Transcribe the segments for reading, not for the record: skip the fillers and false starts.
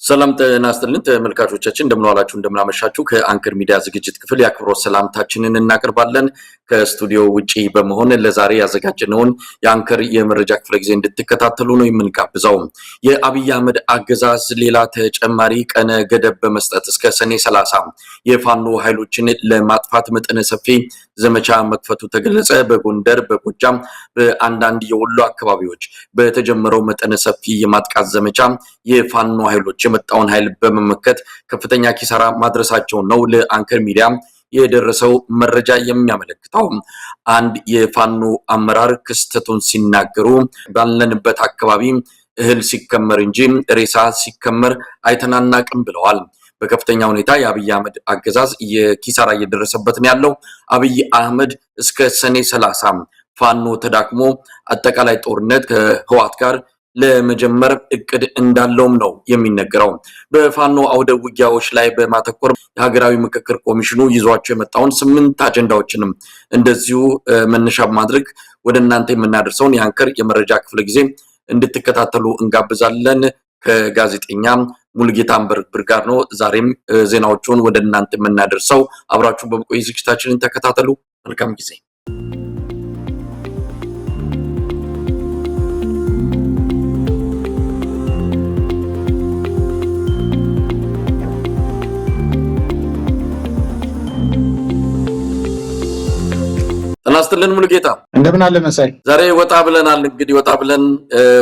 ሰላም ጤና ይስጥልን ተመልካቾቻችን እንደምን ዋላችሁ እንደምን አመሻችሁ ከአንከር ሚዲያ ዝግጅት ክፍል የአክብሮት ሰላምታችንን እናቀርባለን ከስቱዲዮ ውጪ በመሆን ለዛሬ ያዘጋጀነውን የአንከር የመረጃ ክፍለ ጊዜ እንድትከታተሉ ነው የምንጋብዘው። የአብይ አህመድ አገዛዝ ሌላ ተጨማሪ ቀነ ገደብ በመስጠት እስከ ሰኔ 30 የፋኖ ኃይሎችን ለማጥፋት መጠነ ሰፊ ዘመቻ መክፈቱ ተገለጸ። በጎንደር በጎጃም በአንዳንድ የወሎ አካባቢዎች በተጀመረው መጠነ ሰፊ የማጥቃት ዘመቻ የፋኖ ኃይሎች የመጣውን ኃይል በመመከት ከፍተኛ ኪሳራ ማድረሳቸው ነው ለአንከር ሚዲያ የደረሰው መረጃ የሚያመለክተው። አንድ የፋኖ አመራር ክስተቱን ሲናገሩ ባለንበት አካባቢ እህል ሲከመር እንጂ ሬሳ ሲከመር አይተናናቅም ብለዋል። በከፍተኛ ሁኔታ የአብይ አህመድ አገዛዝ የኪሳራ እየደረሰበት ነው ያለው። አብይ አህመድ እስከ ሰኔ 30 ፋኖ ተዳክሞ አጠቃላይ ጦርነት ከህወሓት ጋር ለመጀመር እቅድ እንዳለውም ነው የሚነገረው። በፋኖ አውደ ውጊያዎች ላይ በማተኮር የሀገራዊ ምክክር ኮሚሽኑ ይዟቸው የመጣውን 8 አጀንዳዎችንም እንደዚሁ መነሻ በማድረግ ወደ እናንተ የምናደርሰውን የአንከር የመረጃ ክፍለ ጊዜ እንድትከታተሉ እንጋብዛለን። ከጋዜጠኛ ሙልጌታ አንበርብር ጋር ነው ዛሬም ዜናዎቹን ወደ እናንተ የምናደርሰው። አብራችሁን በመቆየት ዝግጅታችንን ተከታተሉ። መልካም ጊዜ። እናስተለን ሙልጌታ እንደምን አለ መሳይ። ዛሬ ወጣ ብለናል። እንግዲህ ወጣ ብለን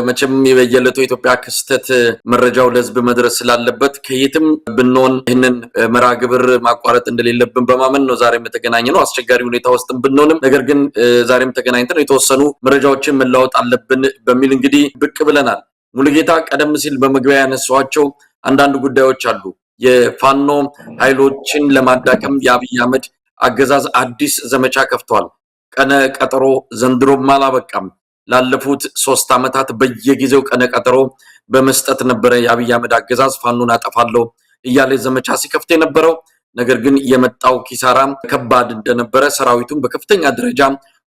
መቼም የበየለቱ ኢትዮጵያ ክስተት መረጃው ለህዝብ መድረስ ስላለበት ከየትም ብንሆን ይህንን መርሃ ግብር ማቋረጥ እንደሌለብን በማመን ነው ዛሬም የተገናኘነው። አስቸጋሪ ሁኔታ ውስጥም ብንሆንም ነገር ግን ዛሬም ተገናኝተን የተወሰኑ መረጃዎችን መለዋወጥ አለብን በሚል እንግዲህ ብቅ ብለናል። ሙልጌታ ቀደም ሲል በመግቢያ ያነሷቸው አንዳንድ ጉዳዮች አሉ። የፋኖ ኃይሎችን ለማዳከም የአብይ አህመድ አገዛዝ አዲስ ዘመቻ ከፍቷል። ቀነ ቀጠሮ ዘንድሮም አላበቃም። ላለፉት 3 ዓመታት በየጊዜው ቀነ ቀጠሮ በመስጠት ነበረ የአብይ አህመድ አገዛዝ ፋኖን አጠፋለሁ እያለ ዘመቻ ሲከፍት የነበረው። ነገር ግን የመጣው ኪሳራ ከባድ እንደነበረ ሰራዊቱን በከፍተኛ ደረጃ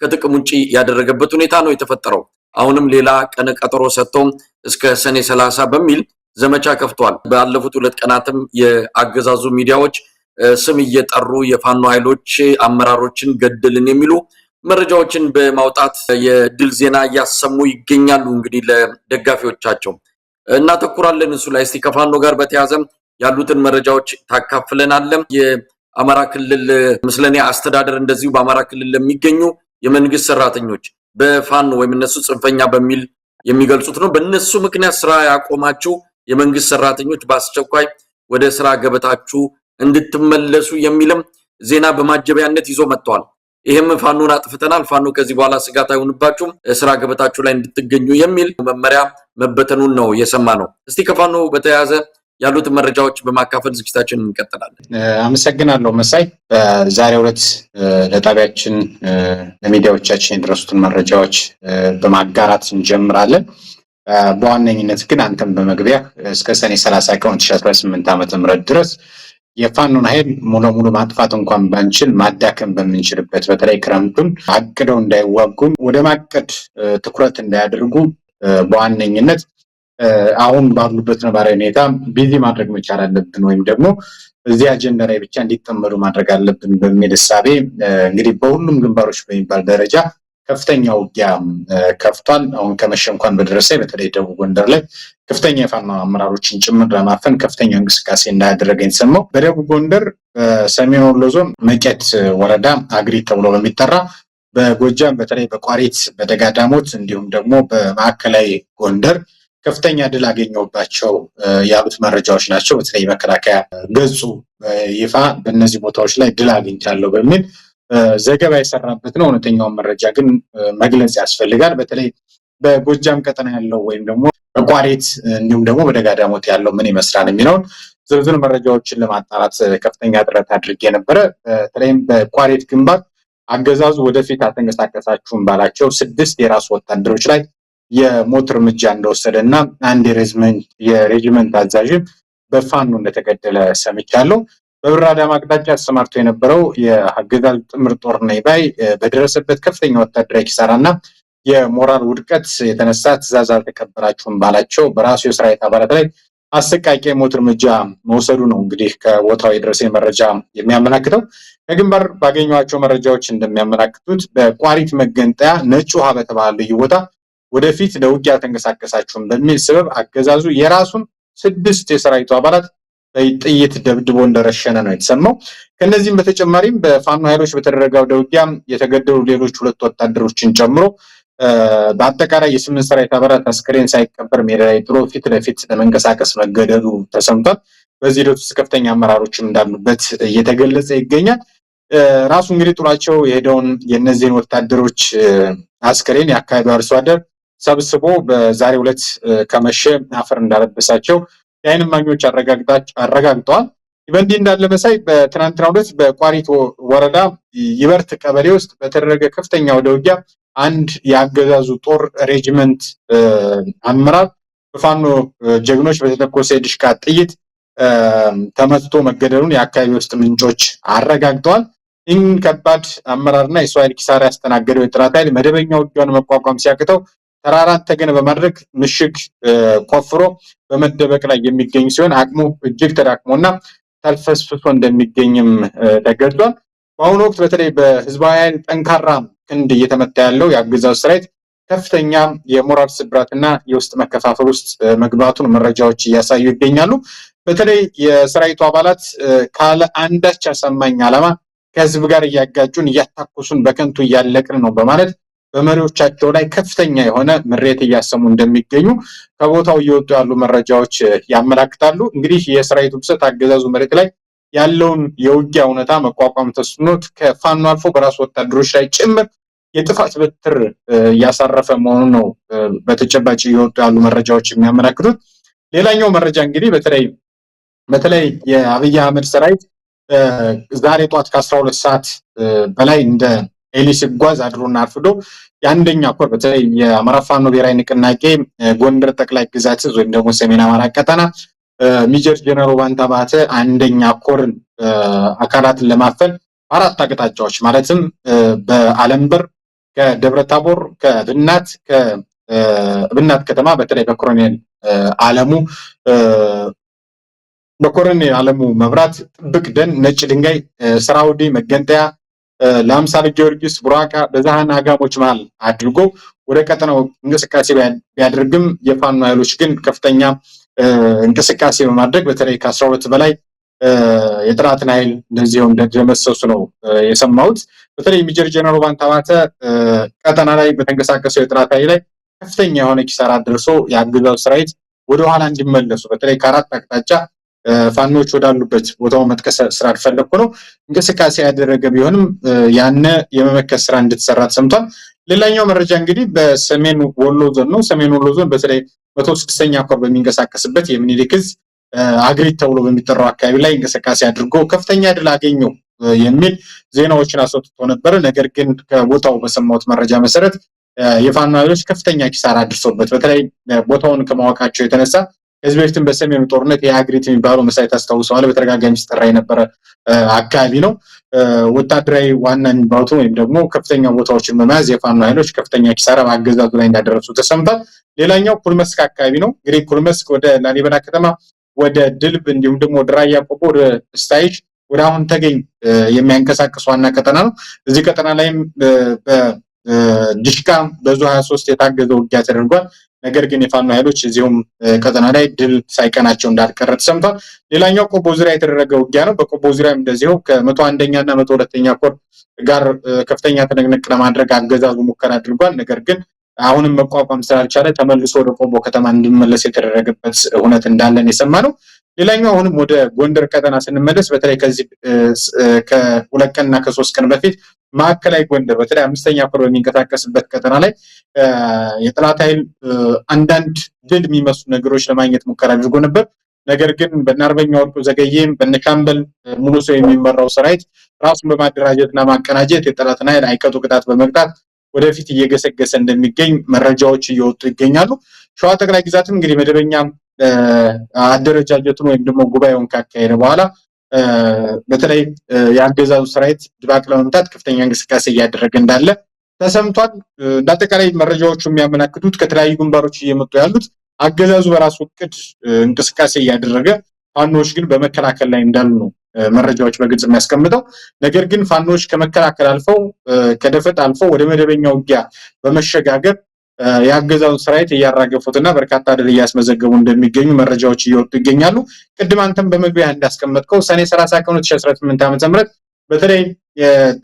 ከጥቅም ውጪ ያደረገበት ሁኔታ ነው የተፈጠረው። አሁንም ሌላ ቀነ ቀጠሮ ሰጥቶ እስከ ሰኔ 30 በሚል ዘመቻ ከፍቷል። ባለፉት 2 ቀናትም የአገዛዙ ሚዲያዎች ስም እየጠሩ የፋኖ ኃይሎች አመራሮችን ገደልን የሚሉ መረጃዎችን በማውጣት የድል ዜና እያሰሙ ይገኛሉ። እንግዲህ ለደጋፊዎቻቸው እናተኩራለን እሱ ላይ። እስቲ ከፋኖ ጋር በተያያዘ ያሉትን መረጃዎች ታካፍለናል። የአማራ ክልል ምስለኔ አስተዳደር እንደዚሁ በአማራ ክልል ለሚገኙ የመንግስት ሰራተኞች በፋኖ ወይም እነሱ ጽንፈኛ በሚል የሚገልጹት ነው በእነሱ ምክንያት ስራ ያቆማችሁ የመንግስት ሰራተኞች በአስቸኳይ ወደ ስራ ገበታችሁ እንድትመለሱ የሚልም ዜና በማጀቢያነት ይዞ መጥቷል። ይሄም ፋኖን አጥፍተናል፣ ፋኖ ከዚህ በኋላ ስጋት አይሆንባችሁም፣ ስራ ገበታችሁ ላይ እንድትገኙ የሚል መመሪያ መበተኑን ነው የሰማነው። እስቲ ከፋኖ በተያያዘ ያሉት መረጃዎች በማካፈል ዝግጅታችንን እንቀጥላለን። አመሰግናለሁ መሳይ። በዛሬው ዕለት ለጣቢያችን ለሚዲያዎቻችን የደረሱትን መረጃዎች በማጋራት እንጀምራለን። በዋነኝነት ግን አንተም በመግቢያ እስከ ሰኔ 30 ቀን 2018 ዓ.ም ድረስ የፋኖን ኃይል ሙሉ ማጥፋት እንኳን ባንችል ማዳከም በምንችልበት በተለይ ክረምቱን አቅደው እንዳይዋጉም ወደ ማቀድ ትኩረት እንዳያደርጉ በዋነኝነት አሁን ባሉበት ነባራዊ ሁኔታ ቢዚ ማድረግ መቻል አለብን ወይም ደግሞ እዚህ አጀንዳ ላይ ብቻ እንዲጠመዱ ማድረግ አለብን በሚል እሳቤ እንግዲህ በሁሉም ግንባሮች በሚባል ደረጃ ከፍተኛ ውጊያ ከፍቷል። አሁን ከመሸ እንኳን በደረሰ በተለይ ደቡብ ጎንደር ላይ ከፍተኛ የፋኖ አመራሮችን ጭምር ለማፈን ከፍተኛ እንቅስቃሴ እንዳደረገ የተሰማው በደቡብ ጎንደር በሰሜን ወሎ ዞን መቄት ወረዳ አግሪ ተብሎ በሚጠራ በጎጃም በተለይ በቋሪት በደጋዳሞት እንዲሁም ደግሞ በማዕከላዊ ጎንደር ከፍተኛ ድል አገኘውባቸው ያሉት መረጃዎች ናቸው። በተለይ መከላከያ ገጹ ይፋ በእነዚህ ቦታዎች ላይ ድል አግኝቻለሁ በሚል ዘገባ የሰራበት ነው። እውነተኛውን መረጃ ግን መግለጽ ያስፈልጋል። በተለይ በጎጃም ቀጠና ያለው ወይም ደግሞ በቋሪት እንዲሁም ደግሞ በደጋዳሞት ያለው ምን ይመስላል የሚለውን ዝርዝር መረጃዎችን ለማጣራት ከፍተኛ ጥረት አድርጌ ነበረ። በተለይም በቋሪት ግንባር አገዛዙ ወደፊት አልተንቀሳቀሳችሁም ባላቸው 6 የራሱ ወታደሮች ላይ የሞት እርምጃ እንደወሰደና አንድ የሬጅመንት አዛዥም በፋኖ እንደተገደለ ሰምቻለሁ። በብር አዳማ አቅጣጫ ተሰማርቶ የነበረው የአገዛዙ ጥምር ጦር ነይባይ በደረሰበት ከፍተኛ ወታደራዊ ኪሳራና የሞራል ውድቀት የተነሳ ትዕዛዝ አልተቀበላችሁም ባላቸው በራሱ የሰራዊት አባላት ላይ አሰቃቂ የሞት እርምጃ መውሰዱ ነው እንግዲህ ከቦታው የደረሰኝ መረጃ የሚያመላክተው። ከግንባር ባገኘኋቸው መረጃዎች እንደሚያመላክቱት በቋሪት መገንጠያ ነጭ ውሃ በተባለ ልዩ ቦታ ወደፊት ለውጊያ ተንቀሳቀሳችሁም በሚል ሰበብ አገዛዙ የራሱን 6 የሰራዊቱ አባላት ጥይት ደብድቦ እንደረሸነ ነው የተሰማው። ከነዚህም በተጨማሪም በፋኖ ኃይሎች በተደረገው ውጊያ የተገደሉ ሌሎች 2 ወታደሮችን ጨምሮ በአጠቃላይ የ8 ሰራዊት አባላት አስከሬን ሳይቀበር ሜዳ ላይ ጥሎ ፊት ለፊት ለመንቀሳቀስ መገደዱ ተሰምቷል። በዚህ ሂደት ውስጥ ከፍተኛ አመራሮችም እንዳሉበት እየተገለጸ ይገኛል። ራሱ እንግዲህ ጥሏቸው የሄደውን የእነዚህን ወታደሮች አስከሬን የአካባቢው አርሶ አደር ሰብስቦ በዛሬው ዕለት ከመሸ አፈር እንዳለበሳቸው የዓይን እማኞች አረጋግጠዋል። በእንዲህ እንዳለ መሳይ በትናንትናው ዕለት በቋሪት ወረዳ ይበርት ቀበሌ ውስጥ በተደረገ ከፍተኛ ወደ ውጊያ አንድ የአገዛዙ ጦር ሬጂመንት አመራር በፋኖ ጀግኖች በተተኮሰ የድሽቃ ጥይት ተመትቶ መገደሉን የአካባቢ ውስጥ ምንጮች አረጋግጠዋል። ይህን ከባድ አመራርና የሰው ኃይል ኪሳራ ያስተናገደው የጠላት ኃይል መደበኛ ውጊያውን መቋቋም ሲያቅተው ተራራን ተገን በማድረግ ምሽግ ቆፍሮ በመደበቅ ላይ የሚገኝ ሲሆን አቅሙ እጅግ ተዳክሞና ተልፈስፍሶ እንደሚገኝም ተገልጿል። በአሁኑ ወቅት በተለይ በህዝባዊ ኃይል ጠንካራ ክንድ እየተመታ ያለው የአገዛዙ ሰራዊት ከፍተኛ የሞራል ስብራትና የውስጥ መከፋፈል ውስጥ መግባቱን መረጃዎች እያሳዩ ይገኛሉ። በተለይ የሰራዊቱ አባላት ካለ አንዳች አሳማኝ ዓላማ ከህዝብ ጋር እያጋጩን እያታኮሱን በከንቱ እያለቅን ነው በማለት በመሪዎቻቸው ላይ ከፍተኛ የሆነ ምሬት እያሰሙ እንደሚገኙ ከቦታው እየወጡ ያሉ መረጃዎች ያመላክታሉ። እንግዲህ የሰራዊቱ ብሰት አገዛዙ መሬት ላይ ያለውን የውጊያ እውነታ መቋቋም ተስኖት ከፋኖ አልፎ በራሱ ወታደሮች ላይ ጭምር የጥፋት በትር እያሳረፈ መሆኑ ነው በተጨባጭ እየወጡ ያሉ መረጃዎች የሚያመላክቱት። ሌላኛው መረጃ እንግዲህ በተለይ የአብይ አህመድ ሰራዊት ዛሬ ጧት ከ12 ሰዓት በላይ እንደ ኤሊ ሲጓዝ አድሮና አርፍዶ የአንደኛ ኮር በተለይ የአማራ ፋኖ ብሔራዊ ንቅናቄ ጎንደር ጠቅላይ ግዛት ወይም ደግሞ ሰሜን አማራ ቀጠና ሜጀር ጀነራል ባንታ ባተ አንደኛ ኮርን አካላትን ለማፈን 4 አቅጣጫዎች ማለትም በአለምበር፣ ከደብረታቦር፣ ከብናት ከተማ በተለይ በኮሎኔል አለሙ መብራት፣ ጥብቅ ደን፣ ነጭ ድንጋይ፣ ስራውዲ መገንጠያ፣ ለአምሳል ጊዮርጊስ፣ ቡራቃ፣ በዛሃና አጋሞች መሃል አድርጎ ወደ ቀጠናው እንቅስቃሴ ቢያደርግም የፋኖ ኃይሎች ግን ከፍተኛ እንቅስቃሴ በማድረግ በተለይ ከ12 በላይ የጠላትን ኃይል እንደዚሁ እንደደመሰሱ ነው የሰማሁት። በተለይ ሜጀር ጀነራል ባንታ ባተ ቀጠና ላይ በተንቀሳቀሰው የጠላት ኃይል ላይ ከፍተኛ የሆነ ኪሳራ ደርሶ የአገዛዙ ሰራዊት ወደኋላ እንዲመለሱ በተለይ ከ4 አቅጣጫ ፋኖች ወዳሉበት ቦታው መጥቀስ ስላልፈለኩ ነው እንቅስቃሴ ያደረገ ቢሆንም ያነ የመመከት ስራ እንድትሰራ ተሰምቷል። ሌላኛው መረጃ እንግዲህ በሰሜን ወሎ ዞን ነው። ሰሜን ወሎ ዞን በተለይ 106ኛ ኮር በሚንቀሳቀስበት የምኒልክ ዕዝ አግሪት ተብሎ በሚጠራው አካባቢ ላይ እንቅስቃሴ አድርጎ ከፍተኛ ድል አገኘው የሚል ዜናዎችን አስወጥቶ ነበር። ነገር ግን ከቦታው በሰማሁት መረጃ መሰረት የፋኖ ኃይሎች ከፍተኛ ኪሳራ አድርሶበት በተለይ ቦታውን ከማወቃቸው የተነሳ ከዚህ በፊትም በሰሜኑ ጦርነት የአግሪት የሚባለው መሳይ ታስታውሰዋል በተደጋጋሚ ሲጠራ የነበረ አካባቢ ነው። ወታደራዊ ዋና የሚባሉት ወይም ደግሞ ከፍተኛ ቦታዎችን በመያዝ የፋኖ ኃይሎች ከፍተኛ ኪሳራ በአገዛዙ ላይ እንዳደረሱ ተሰምቷል። ሌላኛው ኩልመስክ አካባቢ ነው። እንግዲህ ኩልመስክ ወደ ላሊበላ ከተማ፣ ወደ ድልብ እንዲሁም ደግሞ ወደ ራያ ቆቦ፣ ወደ ስታይሽ፣ ወደ አሁን ተገኝ የሚያንቀሳቅስ ዋና ቀጠና ነው። እዚህ ቀጠና ላይም በዲሽቃ በዙ 23 የታገዘ ውጊያ ተደርጓል። ነገር ግን የፋኖ ኃይሎች እዚሁም ቀጠና ላይ ድል ሳይቀናቸው እንዳልቀረ ተሰምቷል። ሌላኛው ቆቦ ዙሪያ የተደረገ ውጊያ ነው። በቆቦ ዙሪያም እንደዚሁ ከ101ኛ እና 102ኛ ኮር ጋር ከፍተኛ ትንቅንቅ ለማድረግ አገዛዙ ሙከራ አድርጓል። ነገር ግን አሁንም መቋቋም ስላልቻለ ተመልሶ ወደ ቆቦ ከተማ እንዲመለስ የተደረገበት እውነት እንዳለን የሰማ ነው። ሌላኛው አሁንም ወደ ጎንደር ቀጠና ስንመለስ በተለይ ከዚህ ከ2 ቀንና ከ3 ቀን በፊት ማዕከላዊ ጎንደር በተለይ 5ኛ ኮር በሚንቀሳቀስበት ቀጠና ላይ የጠላት ኃይል አንዳንድ ድል የሚመስሉ ነገሮች ለማግኘት ሙከራ አድርጎ ነበር። ነገር ግን በአርበኛ ወርቁ ዘገየም በነሻምበል ሙሉ ሰው የሚመራው ሰራዊት ራሱን በማደራጀትና ማቀናጀት የጠላትን ኃይል አይቀጡ ቅጣት በመቅጣት ወደፊት እየገሰገሰ እንደሚገኝ መረጃዎች እየወጡ ይገኛሉ። ሸዋ ጠቅላይ ግዛትም እንግዲህ መደበኛ አደረጃጀቱን ወይም ደግሞ ጉባኤውን ካካሄደ በኋላ በተለይ የአገዛዙ ሰራዊት ድባቅ ለመምታት ከፍተኛ እንቅስቃሴ እያደረገ እንዳለ ተሰምቷል። እንዳጠቃላይ መረጃዎቹ የሚያመላክቱት ከተለያዩ ግንባሮች እየመጡ ያሉት አገዛዙ በራሱ እቅድ እንቅስቃሴ እያደረገ ፋኖች ግን በመከላከል ላይ እንዳሉ ነው መረጃዎች በግልጽ የሚያስቀምጠው። ነገር ግን ፋኖች ከመከላከል አልፈው ከደፈጥ አልፈው ወደ መደበኛ ውጊያ በመሸጋገር የአገዛዙን ሰራዊት እያራገፉትና በርካታ ድል እያስመዘገቡ እንደሚገኙ መረጃዎች እየወጡ ይገኛሉ። ቅድም አንተም በመግቢያ እንዳስቀመጥከው ሰኔ 30 ቀን 2018 ዓ.ም በተለይ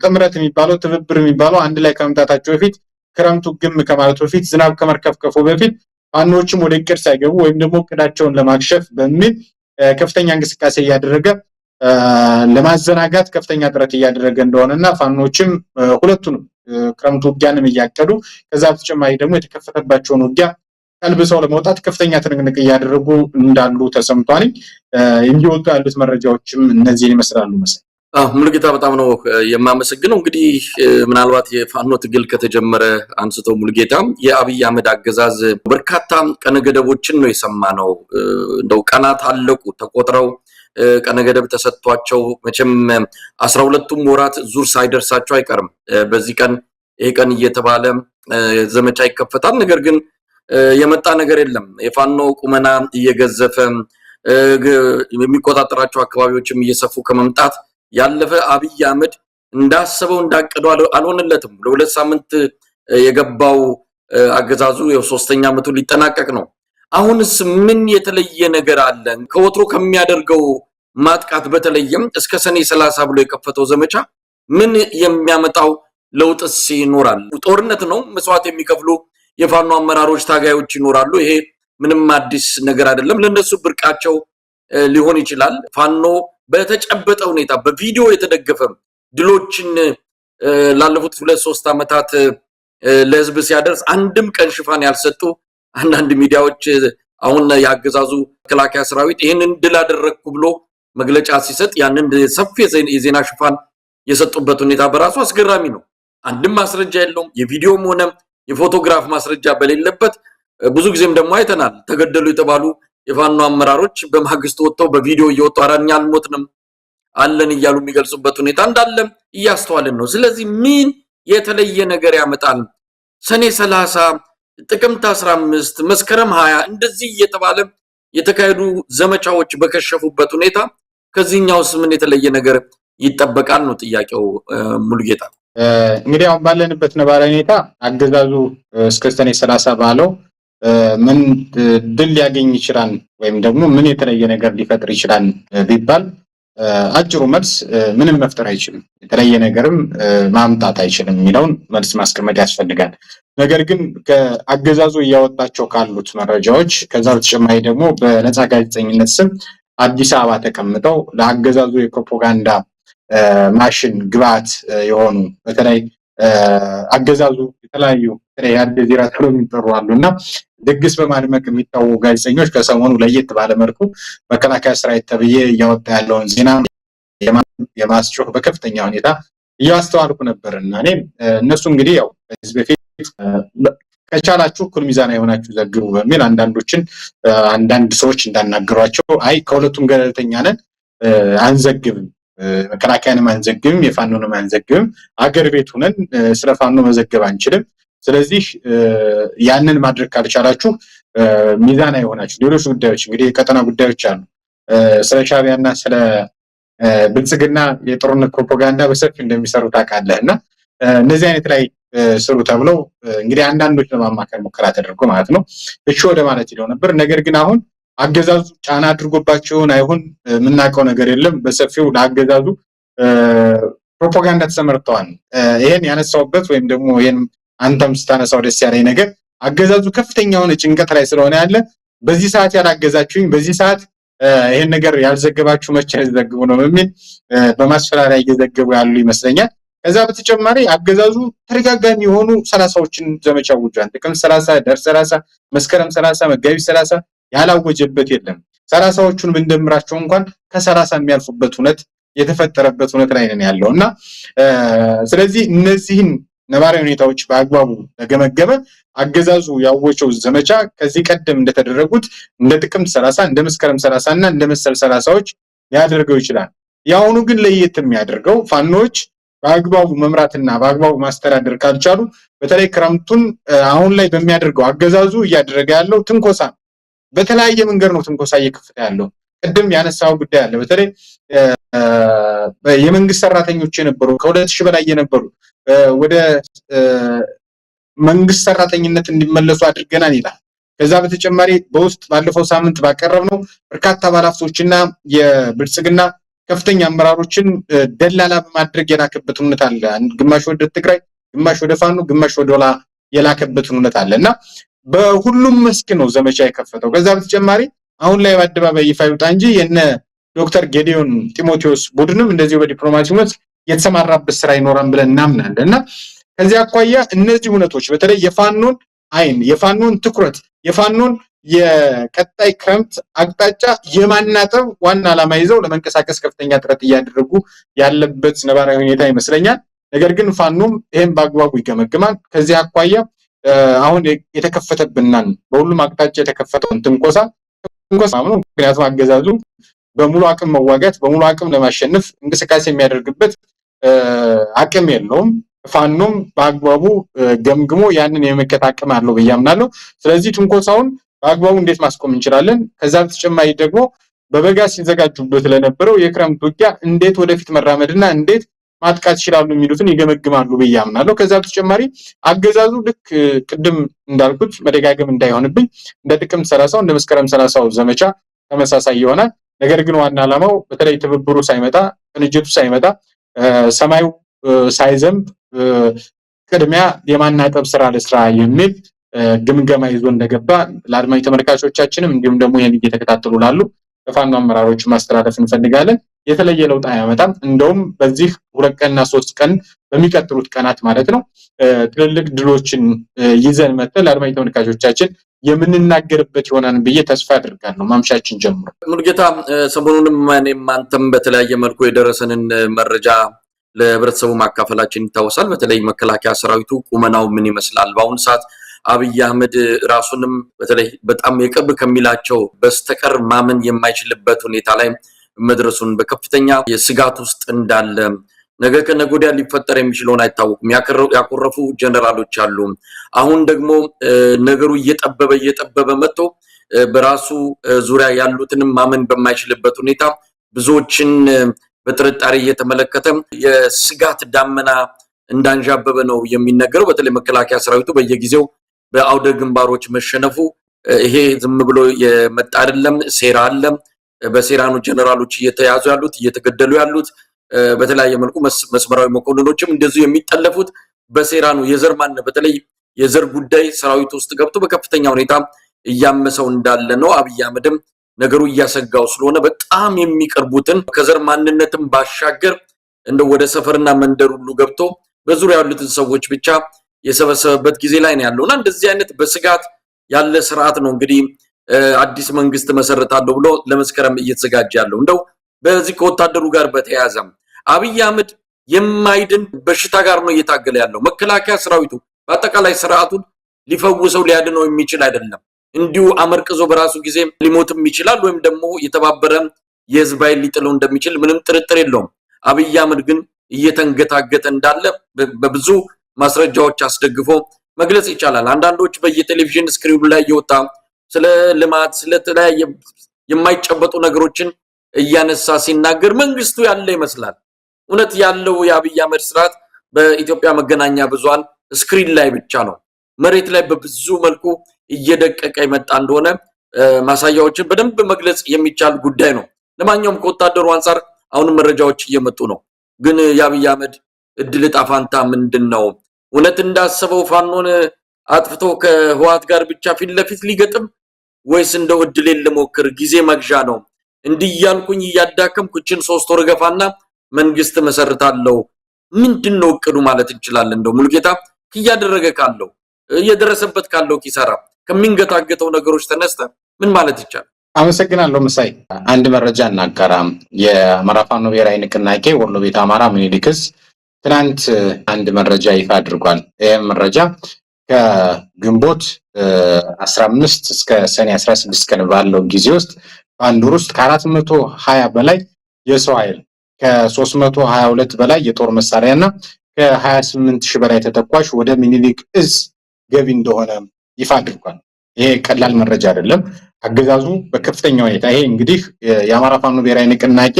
ጥምረት የሚባለው ትብብር የሚባለው አንድ ላይ ከመምጣታቸው በፊት ክረምቱ ግም ከማለቱ በፊት ዝናብ ከመርከፍከፉ በፊት ፋኖችም ወደ እቅድ ሳይገቡ ወይም ደግሞ እቅዳቸውን ለማክሸፍ በሚል ከፍተኛ እንቅስቃሴ እያደረገ ለማዘናጋት ከፍተኛ ጥረት እያደረገ እንደሆነና ፋኖችም ሁለቱንም ክረምቱ ውጊያንም እያቀዱ ከዛ በተጨማሪ ደግሞ የተከፈተባቸውን ውጊያ ቀልብሰው ለመውጣት ከፍተኛ ትንቅንቅ እያደረጉ እንዳሉ ተሰምቷል። እንዲወጡ ያሉት መረጃዎችም እነዚህን ይመስላሉ መሰለኝ። ሙሉጌታ በጣም ነው የማመሰግነው። እንግዲህ ምናልባት የፋኖ ትግል ከተጀመረ አንስቶ ሙሉጌታ የአብይ አህመድ አገዛዝ በርካታ ቀነ ገደቦችን ነው የሰማነው። እንደው ቀናት አለቁ ተቆጥረው ቀነ ገደብ ተሰጥቷቸው መቼም 12ቱም ወራት ዙር ሳይደርሳቸው አይቀርም። በዚህ ቀን ይሄ ቀን እየተባለ ዘመቻ ይከፈታል። ነገር ግን የመጣ ነገር የለም። የፋኖ ቁመና እየገዘፈ የሚቆጣጠራቸው አካባቢዎችም እየሰፉ ከመምጣት ያለፈ አብይ አህመድ እንዳሰበው እንዳቀደው አልሆነለትም። ለሁለት ሳምንት የገባው አገዛዙ የ3ኛ ዓመቱ ሊጠናቀቅ ነው። አሁንስ ምን የተለየ ነገር አለ? ከወትሮ ከሚያደርገው ማጥቃት በተለየም እስከ ሰኔ 30 ብሎ የከፈተው ዘመቻ ምን የሚያመጣው ለውጥስ ይኖራል? ጦርነት ነው፣ መስዋዕት የሚከፍሉ የፋኖ አመራሮች ታጋዮች ይኖራሉ። ይሄ ምንም አዲስ ነገር አይደለም። ለነሱ ብርቃቸው ሊሆን ይችላል። ፋኖ በተጨበጠ ሁኔታ በቪዲዮ የተደገፈ ድሎችን ላለፉት 2-3 ዓመታት ለህዝብ ሲያደርስ አንድም ቀን ሽፋን ያልሰጡ አንዳንድ ሚዲያዎች አሁን ያገዛዙ መከላከያ ሰራዊት ይሄንን ድል አደረግኩ ብሎ መግለጫ ሲሰጥ ያንን ሰፊ የዜና ሽፋን የሰጡበት ሁኔታ በራሱ አስገራሚ ነው። አንድም ማስረጃ የለውም። የቪዲዮም ሆነ የፎቶግራፍ ማስረጃ በሌለበት ብዙ ጊዜም ደግሞ አይተናል። ተገደሉ የተባሉ የፋኖ አመራሮች በማግስቱ ወጥተው በቪዲዮ እየወጡ አራኛ አልሞትንም አለን እያሉ የሚገልጹበት ሁኔታ እንዳለ እያስተዋልን ነው። ስለዚህ ምን የተለየ ነገር ያመጣል? ሰኔ 30 ጥቅምት 15 መስከረም 20 እንደዚህ እየተባለ የተካሄዱ ዘመቻዎች በከሸፉበት ሁኔታ ከዚህኛውስ ምን የተለየ ነገር ይጠበቃል ነው ጥያቄው ሙሉጌታ። እንግዲህ አሁን ባለንበት ነባራዊ ሁኔታ አገዛዙ እስከ ሰኔ 30 ባለው ምን ድል ሊያገኝ ይችላል ወይም ደግሞ ምን የተለየ ነገር ሊፈጥር ይችላል ቢባል አጭሩ መልስ ምንም መፍጠር አይችልም፣ የተለየ ነገርም ማምጣት አይችልም የሚለውን መልስ ማስቀመጥ ያስፈልጋል። ነገር ግን ከአገዛዙ እያወጣቸው ካሉት መረጃዎች ከዛ በተጨማሪ ደግሞ በነፃ ጋዜጠኝነት ስም አዲስ አበባ ተቀምጠው ለአገዛዙ የፕሮፓጋንዳ ማሽን ግብዓት የሆኑ በተለይ አገዛዙ የተለያዩ የአልጀዚራ ተብሎ የሚጠሩ አሉና ድግስ በማድመቅ የሚታወቁ ጋዜጠኞች ከሰሞኑ ለየት ባለመልኩ መከላከያ ሰራዊት ተብዬ እያወጣ ያለውን ዜና የማስጮህ በከፍተኛ ሁኔታ እያስተዋልኩ ነበርና እኔ እነሱ እንግዲህ ያው በዚህ በፊት ከቻላችሁ እኩል ሚዛናዊ የሆናችሁ ዘግቡ በሚል አንዳንድ ሰዎች እንዳናገሯቸው አይ ከሁለቱም ገለልተኛ ነን አንዘግብም፣ መከላከያንም አንዘግብም፣ የፋኖንም አንዘግብም፣ አገር ቤት ሆነን ስለ ፋኖ መዘገብ አንችልም። ስለዚህ ያንን ማድረግ ካልቻላችሁ ሚዛናዊ የሆናችሁ ሌሎች ጉዳዮች እንግዲህ የቀጠና ጉዳዮች አሉ። ስለ ሻዕቢያና ስለ ብልጽግና የጦርነት ፕሮፓጋንዳ በሰፊ እንደሚሰሩ ታውቃለህና እነዚህ አይነት ላይ ስሩ ተብለው እንግዲህ አንዳንዶች ለማማከር ሙከራ ተደርጎ ማለት ነው እሺ ወደ ማለት ይለው ነበር። ነገር ግን አሁን አገዛዙ ጫና አድርጎባቸውን አይሁን የምናውቀው ነገር የለም። በሰፊው ለአገዛዙ ፕሮፓጋንዳ ተሰማርተዋል። ይሄን ያነሳውበት ወይም ደግሞ ይሄን አንተም ስታነሳው ደስ ያለኝ ነገር አገዛዙ ከፍተኛ የሆነ ጭንቀት ላይ ስለሆነ ያለ በዚህ ሰዓት ያላገዛችሁኝ በዚህ ሰዓት ይሄን ነገር ያልዘገባችሁ መቼ ልዘግቡ ነው በሚል በማስፈራሪያ እየዘገቡ ያሉ ይመስለኛል። ከዛ በተጨማሪ አገዛዙ ተደጋጋሚ የሆኑ 30ዎችን ዘመቻ አውጇል። ጥቅምት 30፣ ዳር 30፣ መስከረም 30፣ መጋቢት 30 ያላወጀበት የለም። 30ዎቹን ብንደምራቸው እንኳን ከ30 የሚያልፉበት ሁኔታ የተፈጠረበት ሁኔታ ላይ ነን ያለውና ስለዚህ እነዚህን ነባራዊ ሁኔታዎች በአግባቡ ተገመገመ አገዛዙ ያወጀው ዘመቻ ከዚህ ቀደም እንደተደረጉት እንደ ጥቅምት 30 እንደ መስከረም 30 እና እንደ መሰል 30ዎች ሊያደርገው ይችላል። ያሁኑ ግን ለየት የሚያደርገው ፋኖች በአግባቡ መምራትና በአግባቡ ማስተዳደር ካልቻሉ በተለይ ክረምቱን አሁን ላይ በሚያደርገው አገዛዙ እያደረገ ያለው ትንኮሳ በተለያየ መንገድ ነው ትንኮሳ እየከፈተ ያለው። ቅድም ያነሳው ጉዳይ አለ። በተለይ የመንግስት ሰራተኞች የነበሩ ከ2000 በላይ የነበሩ ወደ መንግስት ሰራተኝነት እንዲመለሱ አድርገናል ይላል። ከዛ በተጨማሪ በውስጥ ባለፈው ሳምንት ባቀረብነው በርካታ ባለሀብቶችና የብልጽግና ከፍተኛ አመራሮችን ደላላ በማድረግ የላከበት ሁኔታ አለ። ግማሽ ወደ ትግራይ፣ ግማሽ ወደ ፋኖ፣ ግማሽ ወደ ወላ የላከበት ሁኔታ አለ እና በሁሉም መስክ ነው ዘመቻ የከፈተው። ከዛ በተጨማሪ አሁን ላይ በአደባባይ ይፋ ይውጣ እንጂ የነ ዶክተር ጌዲዮን ጢሞቴዎስ ቡድንም እንደዚሁ በዲፕሎማሲው መስክ የተሰማራበት ስራ ይኖራል ብለን እናምናለን እና ከዚህ አኳያ እነዚህ እውነቶች በተለይ የፋኖን አይን፣ የፋኖን ትኩረት፣ የፋኖን የቀጣይ ክረምት አቅጣጫ የማናጠብ ዋና ዓላማ ይዘው ለመንቀሳቀስ ከፍተኛ ጥረት እያደረጉ ያለበት ነባራዊ ሁኔታ ይመስለኛል። ነገር ግን ፋኖም ይሄን በአግባቡ ይገመግማል። ከዚህ አኳያ አሁን የተከፈተብናን በሁሉም አቅጣጫ የተከፈተውን ትንኮሳ ነው። ምክንያቱም አገዛዙ በሙሉ አቅም መዋጋት በሙሉ አቅም ለማሸነፍ እንቅስቃሴ የሚያደርግበት አቅም የለውም። ፋኖም በአግባቡ ገምግሞ ያንን የመከት አቅም አለው ብዬ አምናለሁ። ስለዚህ ትንኮሳውን በአግባቡ እንዴት ማስቆም እንችላለን፣ ከዛ በተጨማሪ ደግሞ በበጋ ሲዘጋጁበት ለነበረው የክረምት ውጊያ እንዴት ወደፊት መራመድና እንዴት ማጥቃት ይችላሉ የሚሉትን ይገመግማሉ ብዬ አምናለሁ። ከዛ በተጨማሪ አገዛዙ ልክ ቅድም እንዳልኩት መደጋገም እንዳይሆንብኝ እንደ ጥቅምት 30 እንደ መስከረም 30 ዘመቻ ተመሳሳይ ይሆናል። ነገር ግን ዋና ዓላማው በተለይ ትብብሩ ሳይመጣ ቅንጅቱ ሳይመጣ ሰማዩ ሳይዘንብ ቅድሚያ የማናጠብ ስራ ለስራ የሚል ግምገማ ይዞ እንደገባ ለአድማጭ ተመልካቾቻችንም እንዲሁም ደግሞ ይህን እየተከታተሉ ላሉ ለፋኖ አመራሮች ማስተላለፍ እንፈልጋለን። የተለየ ለውጥ አያመጣም። እንደውም በዚህ 2 ቀንና 3 ቀን በሚቀጥሉት ቀናት ማለት ነው ትልልቅ ድሎችን ይዘን መጥተን ለአድማጭ ተመልካቾቻችን የምንናገርበት ይሆናል ብዬ ተስፋ አድርጋለሁ። ማምሻችን ጀምሮ ሙሉጌታ፣ ሰሞኑንም እኔም አንተም በተለያየ መልኩ የደረሰንን መረጃ ለህብረተሰቡ ማካፈላችን ይታወሳል። በተለይ መከላከያ ሰራዊቱ ቁመናው ምን ይመስላል፣ በአሁኑ ሰዓት አብይ አህመድ ራሱንም በተለይ በጣም የቅርብ ከሚላቸው በስተቀር ማመን የማይችልበት ሁኔታ ላይ መድረሱን በከፍተኛ የስጋት ውስጥ እንዳለ ነገ ከነገ ወዲያ ሊፈጠር የሚችለውን አይታወቅም። ያኮረፉ ጀነራሎች አሉ። አሁን ደግሞ ነገሩ እየጠበበ መጥቶ በራሱ ዙሪያ ያሉትንም ማመን በማይችልበት ሁኔታ ብዙዎችን በጥርጣሬ እየተመለከተ የስጋት ዳመና እንዳንዣበበ ነው የሚነገረው። በተለይ መከላከያ ሰራዊቱ በየጊዜው በአውደ ግንባሮች መሸነፉ ይሄ ዝም ብሎ የመጣ አይደለም፣ ሴራ አለ። በሴራ ነው ጀነራሎች እየተያዙ ያሉት እየተገደሉ ያሉት። በተለያየ መልኩ መስመራዊ መኮንኖችም እንደዚሁ የሚጠለፉት በሴራ ነው። የዘር በተለይ የዘር ጉዳይ ሰራዊቱ ውስጥ ገብቶ በከፍተኛ ሁኔታ እያመሰው እንዳለ ነው። አብይ አህመድም ነገሩ እያሰጋው ስለሆነ በጣም የሚቀርቡትን ከዘር ማንነትም ባሻገር እንደ ወደ ሰፈርና መንደር ሁሉ ገብቶ በዙሪያ ያሉትን ሰዎች ብቻ የሰበሰበበት ጊዜ ላይ ነው ያለውና እንደዚህ አይነት በስጋት ያለ ስርዓት ነው እንግዲህ አዲስ መንግስት መሰረታለሁ ብሎ ለመስከረም እየተዘጋጀ ያለው። እንደው በዚህ ከወታደሩ ጋር በተያያዘ አብይ አህመድ የማይድን በሽታ ጋር ነው እየታገለ ያለው። መከላከያ ሰራዊቱ በአጠቃላይ ስርዓቱን ሊፈውሰው ሊያድነው የሚችል አይደለም። እንዲሁ አመርቅዞ በራሱ ጊዜ ሊሞትም ይችላል፣ ወይም ደግሞ የተባበረ የህዝብ ኃይል ሊጥለው እንደሚችል ምንም ጥርጥር የለውም። አብይ አህመድ ግን እየተንገታገተ እንዳለ በብዙ ማስረጃዎች አስደግፎ መግለጽ ይቻላል። አንዳንዶች በየቴሌቪዥን ስክሪኑ ላይ እየወጣ ስለ ልማት ስለተለያየ የማይጨበጡ ነገሮችን እያነሳ ሲናገር መንግስቱ ያለ ይመስላል። እውነት ያለው የአብይ አህመድ ስርዓት በኢትዮጵያ መገናኛ ብዙሃን ስክሪን ላይ ብቻ ነው። መሬት ላይ በብዙ መልኩ እየደቀቀ የመጣ እንደሆነ ማሳያዎችን በደንብ መግለጽ የሚቻል ጉዳይ ነው። ለማንኛውም ከወታደሩ አንፃር አሁንም መረጃዎች እየመጡ ነው። ግን የአብይ አህመድ እድል ዕጣ ፈንታ ምንድነው? እውነት እንዳሰበው ፋኖን አጥፍቶ ከህወሓት ጋር ብቻ ፊት ለፊት ሊገጥም ወይስ እንደው እድሌን ልሞክር ጊዜ መግዣ ነው እንዲህ ያልኩኝ እያዳከምኩ እችን 3 ወር ገፋና መንግስት መሰርታለሁ ምንድነው እቅዱ ማለት እንችላለን? እንደው ሙሉጌታ እያደረገ ካለው እየደረሰበት ካለው ኪሳራ ከሚንገታገተው ነገሮች ተነስተ ምን ማለት ይቻላል? አመሰግናለሁ መሳይ። አንድ መረጃ እናጋራም። የአማራ ፋኖ ብሔራዊ ንቅናቄ ወሎ ቤት አማራ ምኒልክስ ትናንት አንድ መረጃ ይፋ አድርጓል። ይህም መረጃ ከግንቦት 15 እስከ ሰኔ 16 ቀን ባለው ጊዜ ውስጥ በአንድ ወር ውስጥ ከ420 በላይ የሰው ኃይል ከ322 በላይ የጦር መሳሪያ እና ከ28 ሺህ በላይ ተተኳሽ ወደ ምኒልክ እዝ ገቢ እንደሆነ ይፋ አድርጓል። ይሄ ቀላል መረጃ አይደለም። አገዛዙ በከፍተኛ ሁኔታ ይሄ እንግዲህ የአማራ ፋኖ ብሔራዊ ንቅናቄ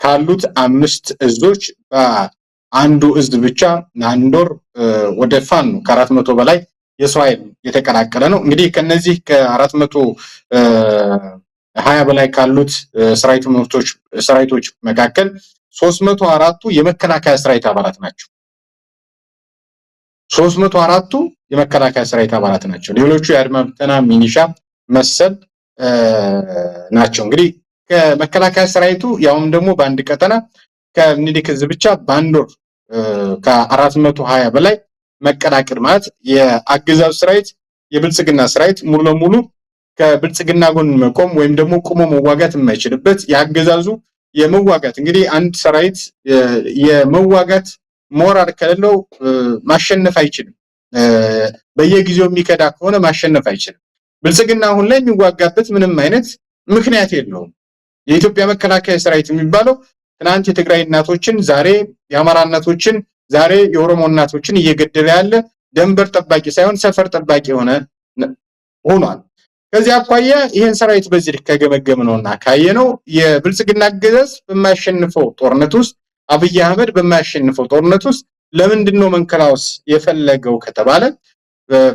ካሉት 5 እዞች በአንዱ እዝ ብቻ አንድ ወር ወደ ፋኖ ከ400 በላይ የሰው ኃይል የተቀላቀለ ነው። እንግዲህ ከነዚህ ከ420 በላይ ካሉት ሰራዊቶች መካከል 304ቱ የመከላከያ ሰራዊት አባላት ናቸው። 304ቱ የመከላከያ ሰራዊት አባላት ናቸው። ሌሎቹ የአድማ ብተና፣ ሚኒሻ መሰል ናቸው። እንግዲህ ከመከላከያ ሰራዊቱ ያውም ደግሞ በአንድ ቀጠና ከምኒልክ እዝ ብቻ በአንድ ወር ከ420 በላይ መቀላቀል ማለት የአገዛዙ ሰራዊት የብልጽግና ሰራዊት ሙሉ ለሙሉ ከብልጽግና ጎን መቆም ወይም ደግሞ ቆሞ መዋጋት የማይችልበት የአገዛዙ የመዋጋት እንግዲህ አንድ ሰራዊት የመዋጋት ሞራል ከሌለው ማሸነፍ አይችልም። በየጊዜው የሚከዳ ከሆነ ማሸነፍ አይችልም። ብልጽግና አሁን ላይ የሚዋጋበት ምንም አይነት ምክንያት የለውም። የኢትዮጵያ መከላከያ ሰራዊት የሚባለው ትናንት የትግራይ እናቶችን ዛሬ የአማራ እናቶችን ዛሬ የኦሮሞ እናቶችን እየገደለ ያለ ደንበር ጠባቂ ሳይሆን ሰፈር ጠባቂ ሆኗል። ከዚህ አኳያ ይህን ሰራዊት በዚህ ልክ ከገመገምነውና ካየነው የብልጽግና አገዛዝ በማያሸንፈው ጦርነት ውስጥ አብይ አህመድ በማያሸንፈው ጦርነት ውስጥ ለምንድነው መንከላውስ የፈለገው ከተባለ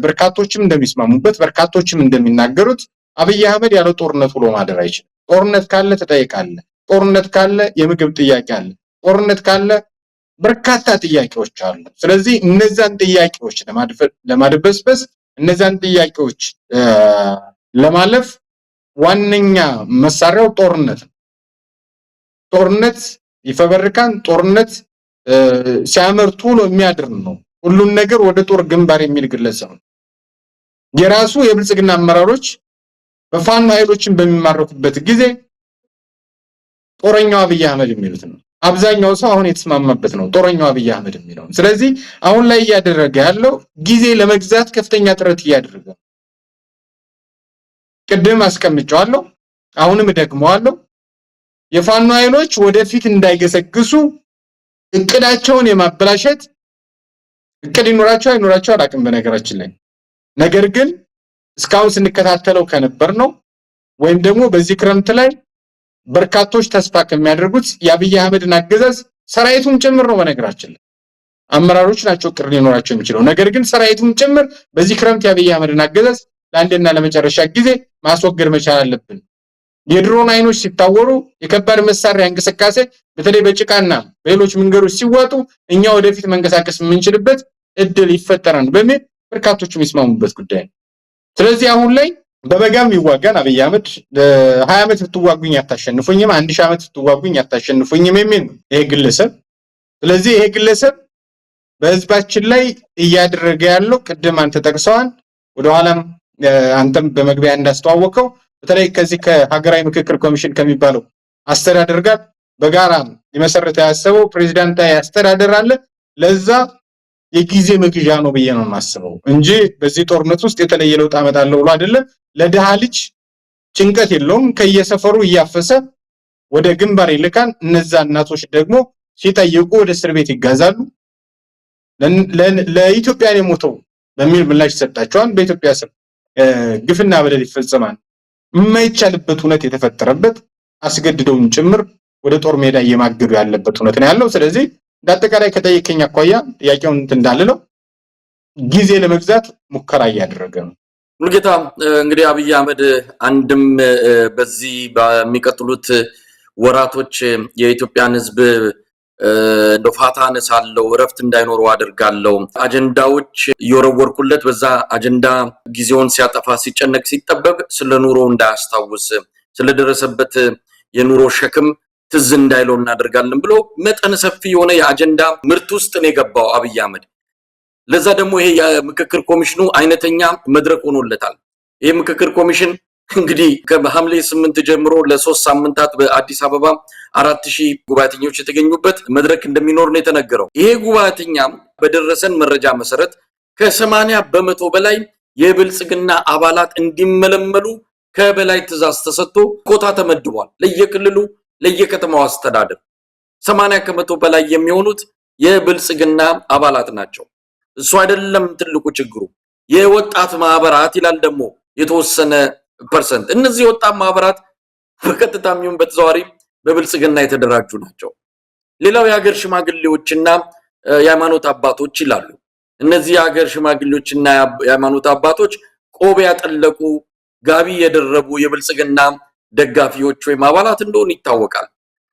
በርካቶችም እንደሚስማሙበት በርካቶችም እንደሚናገሩት አብይ አህመድ ያለ ጦርነት ውሎ ማደር አይችልም። ጦርነት ካለ ትጠይቃለህ። ጦርነት ካለ የምግብ ጥያቄ አለ። ጦርነት ካለ በርካታ ጥያቄዎች አሉ። ስለዚህ እነዛን ጥያቄዎች ለማድበስበስ እነዛን ጥያቄዎች ለማለፍ ዋነኛ መሳሪያው ጦርነት ነው። ጦርነት ይፈበርካን ጦርነት ሲያመርቱ ነው የሚያድር ነው። ሁሉን ነገር ወደ ጦር ግንባር የሚል ግለሰብ ነው። የራሱ የብልጽግና አመራሮች በፋኖ ኃይሎችን በሚማረኩበት ጊዜ ጦረኛው አብይ አህመድ የሚሉት ነው። አብዛኛው ሰው አሁን የተስማማበት ነው ጦረኛው አብይ አህመድ የሚለው። ስለዚህ አሁን ላይ እያደረገ ያለው ጊዜ ለመግዛት ከፍተኛ ጥረት እያደረገ ነው። ቅድም አስቀምጫለሁ፣ አሁንም ደግመዋለሁ። የፋኖ ኃይሎች ወደፊት እንዳይገሰግሱ እቅዳቸውን የማበላሸት እቅድ ይኖራቸው አይኖራቸው አላውቅም በነገራችን ላይ። ነገር ግን እስካሁን ስንከታተለው ከነበር ነው ወይም ደግሞ በዚህ ክረምት ላይ በርካቶች ተስፋ ከሚያደርጉት የአብይ አህመድን አገዛዝ ሰራዊቱን ጭምር ነው። በነገራችን ላይ አመራሮች ናቸው ቅር ሊኖራቸው የሚችለው። ነገር ግን ሰራዊቱን ጭምር በዚህ ክረምት የአብይ አህመድን አገዛዝ ለአንድና ለመጨረሻ ጊዜ ማስወገድ መቻል አለብን። የድሮን አይኖች ሲታወሩ፣ የከባድ መሳሪያ እንቅስቃሴ በተለይ በጭቃና በሌሎች መንገዶች ሲዋጡ እኛ ወደፊት መንቀሳቀስ የምንችልበት እድል ይፈጠራል በሚል በርካቶች የሚስማሙበት ጉዳይ ነው። ስለዚህ አሁን ላይ በበጋም ይዋጋን አብይ አህመድ 20 ዓመት ብትዋጉኝ አታሸንፉኝም፣ 1000 ዓመት ብትዋጉኝ አታሸንፉኝም የሚል ነው ይሄ ግለሰብ። ስለዚህ ይሄ ግለሰብ በህዝባችን ላይ እያደረገ ያለው ቅድም አንተ ጠቅሰዋል፣ ወደኋላም አንተም በመግቢያ እንዳስተዋወቀው በተለይ ከዚህ ከሀገራዊ ምክክር ኮሚሽን ከሚባለው አስተዳደር ጋር በጋራ ሊመሰረት ያሰበው ፕሬዝዳንታዊ አስተዳደር አለ። ለዛ የጊዜ መግዣ ነው ብዬ ነው የማስበው እንጂ በዚህ ጦርነት ውስጥ የተለየ ለውጥ አመጣለሁ ብሎ አይደለም። ለድሃ ልጅ ጭንቀት የለውም። ከየሰፈሩ እያፈሰ ወደ ግንባር ይልካል። እነዛ እናቶች ደግሞ ሲጠይቁ ወደ እስር ቤት ይጋዛሉ። ለኢትዮጵያ የሞተው በሚል ምላሽ ይሰጣቸዋል። በኢትዮጵያ ስም ግፍና በደል ይፈጸማል። የማይቻልበት እውነት የተፈጠረበት አስገድደውን ጭምር ወደ ጦር ሜዳ እየማገዱ ያለበት እውነት ነው ያለው። ስለዚህ እንዳጠቃላይ ከጠየቀኝ አኳያ ጥያቄውን እንዳልለው ጊዜ ለመግዛት ሙከራ እያደረገ ነው። ሙሉጌታ እንግዲህ አብይ አህመድ አንድም በዚህ በሚቀጥሉት ወራቶች የኢትዮጵያን ሕዝብ ፋታ ነሳለው እረፍት እንዳይኖረው አድርጋለሁ አጀንዳዎች እየወረወርኩለት በዛ አጀንዳ ጊዜውን ሲያጠፋ ሲጨነቅ ሲጠበብ ስለ ኑሮ እንዳያስታውስ ስለደረሰበት የኑሮ ሸክም ትዝ እንዳይለው እናደርጋለን ብሎ መጠነ ሰፊ የሆነ የአጀንዳ ምርት ውስጥ ነው የገባው አብይ አህመድ። ለዛ ደግሞ ይሄ የምክክር ኮሚሽኑ አይነተኛ መድረክ ሆኖለታል። ይሄ ምክክር ኮሚሽን እንግዲህ ከሐምሌ 8 ጀምሮ ለ3 ሳምንታት በአዲስ አበባ 4000 ጉባኤተኞች የተገኙበት መድረክ እንደሚኖር ነው የተነገረው። ይሄ ጉባኤተኛ በደረሰን መረጃ መሰረት ከ80% በላይ የብልጽግና አባላት እንዲመለመሉ ከበላይ ትዕዛዝ ተሰጥቶ ኮታ ተመድቧል። ለየክልሉ ለየከተማው አስተዳደር 80% በላይ የሚሆኑት የብልጽግና አባላት ናቸው። እሱ አይደለም ትልቁ ችግሩ የወጣት ማህበራት ይላል ደግሞ የተወሰነ ፐርሰንት። እነዚህ ወጣት ማህበራት በቀጥታም ይሁን በተዘዋዋሪ በብልጽግና የተደራጁ ናቸው። ሌላው የሀገር ሽማግሌዎችና የሃይማኖት አባቶች ይላሉ። እነዚህ የሀገር ሽማግሌዎችና የሃይማኖት አባቶች ቆብ ያጠለቁ ጋቢ የደረቡ የብልጽግና ደጋፊዎች ወይም አባላት እንደሆኑ ይታወቃል።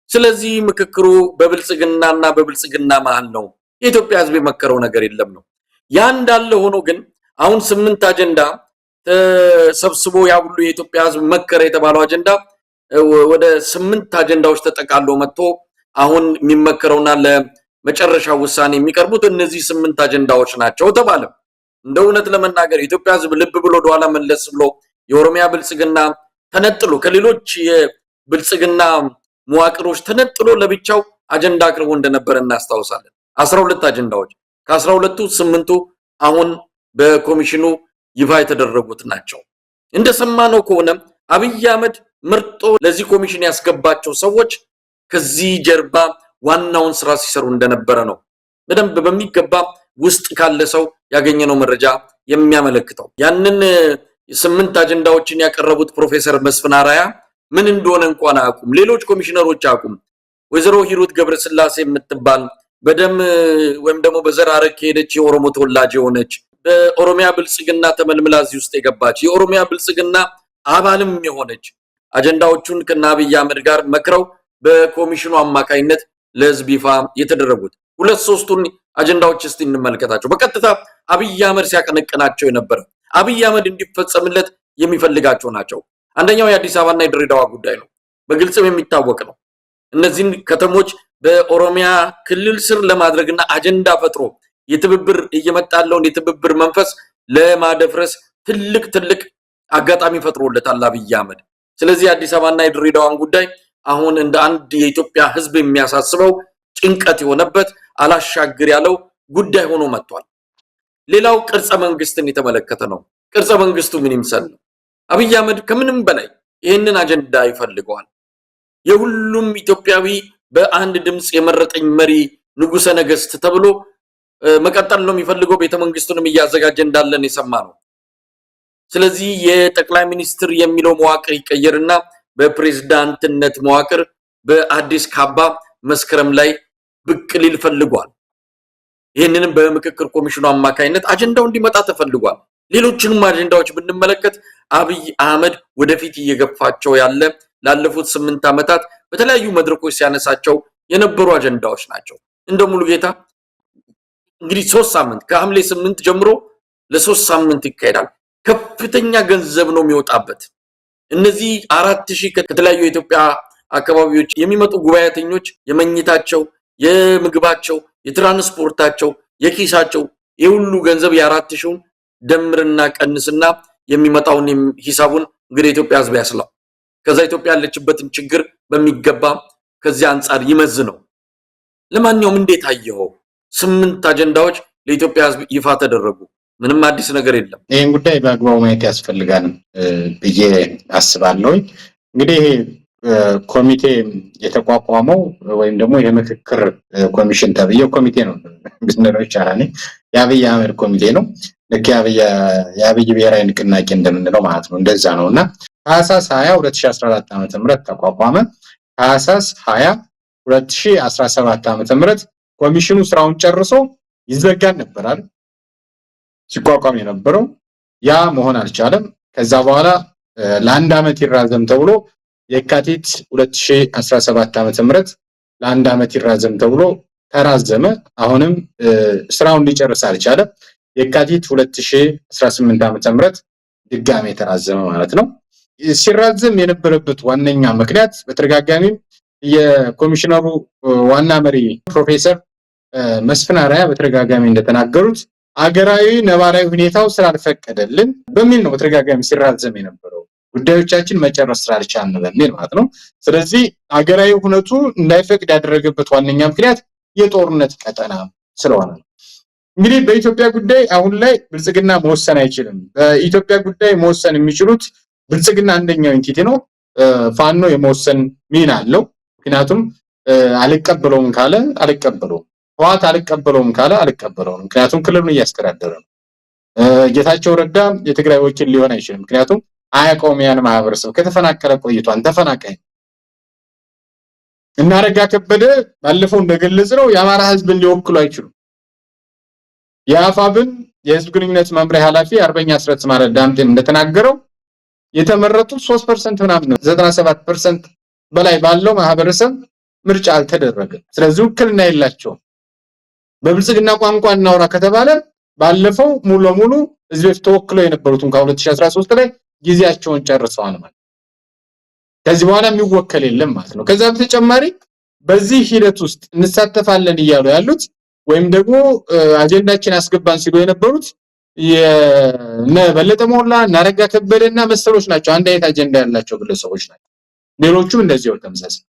ስለዚህ ምክክሩ በብልጽግናና በብልጽግና መሃል ነው። የኢትዮጵያ ሕዝብ የመከረው ነገር የለም ነው። ያ እንዳለ ሆኖ ግን አሁን 8 አጀንዳ ተሰብስቦ ያ ሁሉ የኢትዮጵያ ሕዝብ መከረ የተባለው አጀንዳ ወደ 8 አጀንዳዎች ተጠቃሎ መጥቶ አሁን የሚመከረውና ለመጨረሻ ውሳኔ የሚቀርቡት እነዚህ 8 አጀንዳዎች ናቸው ተባለ። እንደ እውነት ለመናገር የኢትዮጵያ ሕዝብ ልብ ብሎ ወደኋላ መለስ ብሎ የኦሮሚያ ብልጽግና ተነጥሎ ከሌሎች የብልጽግና መዋቅሮች ተነጥሎ ለብቻው አጀንዳ አቅርቦ እንደነበረ እናስታውሳለን። 12 አጀንዳዎች ከ12ቱ 8ቱ አሁን በኮሚሽኑ ይፋ የተደረጉት ናቸው። እንደሰማነው ከሆነ አብይ አህመድ ምርጦ ለዚህ ኮሚሽን ያስገባቸው ሰዎች ከዚህ ጀርባ ዋናውን ስራ ሲሰሩ እንደነበረ ነው በደንብ በሚገባ ውስጥ ካለ ሰው ያገኘነው መረጃ የሚያመለክተው። ያንን 8 አጀንዳዎችን ያቀረቡት ፕሮፌሰር መስፍን አራያ ምን እንደሆነ እንኳን አያውቁም። ሌሎች ኮሚሽነሮች አያውቁም። ወይዘሮ ሂሩት ገብረስላሴ የምትባል በደም ወይም ደግሞ በዘር ሐረግ ሄደች የኦሮሞ ተወላጅ የሆነች በኦሮሚያ ብልጽግና ተመልምላ እዚህ ውስጥ የገባች የኦሮሚያ ብልጽግና አባልም የሆነች አጀንዳዎቹን ከአብይ አህመድ ጋር መክረው በኮሚሽኑ አማካይነት ለህዝብ ይፋ የተደረጉት 2-3ቱን አጀንዳዎች እስቲ እንመልከታቸው። በቀጥታ አብይ አህመድ ሲያቀነቅናቸው የነበረ አብይ አህመድ እንዲፈጸምለት የሚፈልጋቸው ናቸው። አንደኛው የአዲስ አበባና የድሬዳዋ ጉዳይ ነው። በግልጽም የሚታወቅ ነው። እነዚህን ከተሞች በኦሮሚያ ክልል ስር ለማድረግና አጀንዳ ፈጥሮ የትብብር እየመጣለውን የትብብር መንፈስ ለማደፍረስ ትልቅ አጋጣሚ ፈጥሮለታል አብይ አህመድ። ስለዚህ አዲስ አበባና የድሬዳዋን ጉዳይ አሁን እንደ አንድ የኢትዮጵያ ህዝብ የሚያሳስበው ጭንቀት የሆነበት አላሻግር ያለው ጉዳይ ሆኖ መጥቷል። ሌላው ቅርጸ መንግስትን የተመለከተ ነው። ቅርጸ መንግስቱ ምን ይምሰል ነው? አብይ አህመድ ከምንም በላይ ይህንን አጀንዳ ይፈልገዋል። የሁሉም ኢትዮጵያዊ በአንድ ድምጽ የመረጠኝ መሪ ንጉሰ ነገስት ተብሎ መቀጠል ነው የሚፈልገው። ቤተመንግስቱንም እያዘጋጀ እንዳለን የሰማ ነው። ስለዚህ የጠቅላይ ሚኒስትር የሚለው መዋቅር ይቀየርና በፕሬዝዳንትነት መዋቅር በአዲስ ካባ መስከረም ላይ ብቅ ሊል ፈልጓል። ይህንንም በምክክር ኮሚሽኑ አማካይነት አጀንዳው እንዲመጣ ተፈልጓል። ሌሎችንም አጀንዳዎች ብንመለከት አብይ አህመድ ወደፊት እየገፋቸው ያለ ላለፉት 8 ዓመታት በተለያዩ መድረኮች ሲያነሳቸው የነበሩ አጀንዳዎች ናቸው። እንደ ሙሉጌታ እንግዲህ 3 ሳምንት ከሐምሌ 8 ጀምሮ ለ3 ሳምንት ይካሄዳል። ከፍተኛ ገንዘብ ነው የሚወጣበት። እነዚህ 4000 ከተለያዩ የኢትዮጵያ አካባቢዎች የሚመጡ ጉባኤተኞች የመኝታቸው፣ የምግባቸው፣ የትራንስፖርታቸው፣ የኪሳቸው የሁሉ ገንዘብ የ4000ን ደምርና ቀንስና የሚመጣውን ሂሳቡን እንግዲህ ኢትዮጵያ ህዝብ ያስላው። ከዛ ኢትዮጵያ ያለችበትን ችግር በሚገባ ከዚህ አንፃር ይመዝነው። ለማንኛውም እንዴት አየኸው? 8 አጀንዳዎች ለኢትዮጵያ ህዝብ ይፋ ተደረጉ። ምንም አዲስ ነገር የለም። ይህን ጉዳይ በአግባቡ ማየት ያስፈልጋል ብዬ አስባለሁ። እንግዲህ ኮሚቴ የተቋቋመው ወይም ደግሞ የምክክር ኮሚሽን ተብዬው ኮሚቴ ነው ብንለው ይቻላል። የአብይ አህመድ ኮሚቴ ነው። ልክ የአብይ ብሔራዊ ንቅናቄ እንደምንለው ማለት ነው። እንደዛ ነው እና ታህሳስ 20 2014 ዓ.ም ተቋቋመ። ታህሳስ 20 2017 ዓ.ም ኮሚሽኑ ስራውን ጨርሶ ይዘጋል ነበር አይደል? ሲቋቋም የነበረው ያ መሆን አልቻለም። ከዛ በኋላ ለአንድ ዓመት ይራዘም ተብሎ የካቲት 2017 ዓ.ም ለአንድ ዓመት ይራዘም ተብሎ ተራዘመ። አሁንም ስራውን ሊጨርስ አልቻለም። የካቲት 2018 ዓ.ም ድጋሜ ተራዘመ ማለት ነው። ሲራዘም የነበረበት ዋነኛ ምክንያት በተደጋጋሚ የኮሚሽነሩ ዋና መሪ ፕሮፌሰር መስፍን አራያ በተደጋጋሚ እንደተናገሩት አገራዊ ነባራዊ ሁኔታው ስላልፈቀደልን በሚል ነው በተደጋጋሚ ሲራዘም የነበረው። ጉዳዮቻችን መጨረስ ስላልቻልን በሚል ማለት ነው። ስለዚህ አገራዊ ሁኔቱ እንዳይፈቅድ ያደረገበት ዋነኛ ምክንያት የጦርነት ቀጠና ስለሆነ ነው። እንግዲህ በኢትዮጵያ ጉዳይ አሁን ላይ ብልጽግና መወሰን አይችልም። በኢትዮጵያ ጉዳይ መወሰን የሚችሉት ብልጽግና አንደኛው ኢንቲቲ ነው። ፋኖ የመወሰን ሚና አለው። ምክንያቱም አልቀበለውም ካለ አልቀበለውም፣ ህወሓት አልቀበለውም ካለ አልቀበለውም። ምክንያቱም ክልሉን እያስተዳደረ ነው። ጌታቸው ረዳ የትግራይ ወኪል ሊሆን አይችልም። ምክንያቱም አያውቀውም ያን ማህበረሰብ ከተፈናቀለ ቆይቷን ተፈናቃይ እና አረጋ ከበደ ባለፈው እንደገለጽነው የአማራ ህዝብን ሊወክሉ አይችሉም። የአፋብን የህዝብ ግንኙነት መምሪያ ኃላፊ አርበኛ አስረት ማረ ዳምጤ እንደተናገረው የተመረጡት 3% ምናምን ነው። 97% በላይ ባለው ማህበረሰብ ምርጫ አልተደረገም። ስለዚህ ውክልና የላቸውም። በብልጽግና ቋንቋ እናውራ ከተባለ ባለፈው ሙሉ ለሙሉ እዚህ በፊት ተወክለው የነበሩትን ከ2013 ላይ ጊዜያቸውን ጨርሰዋል ማለት ከዚህ በኋላ የሚወከል የለም ማለት ነው። ከዛ በተጨማሪ በዚህ ሂደት ውስጥ እንሳተፋለን እያሉ ያሉት ወይም ደግሞ አጀንዳችን አስገባን ሲሉ የነበሩት በለጠ ሞላ እና አረጋ ከበደና መሰሎች ናቸው። አንድ አይነት አጀንዳ ያላቸው ግለሰቦች ናቸው። ሌሎቹም እንደዚሁ ተመሳሳይ።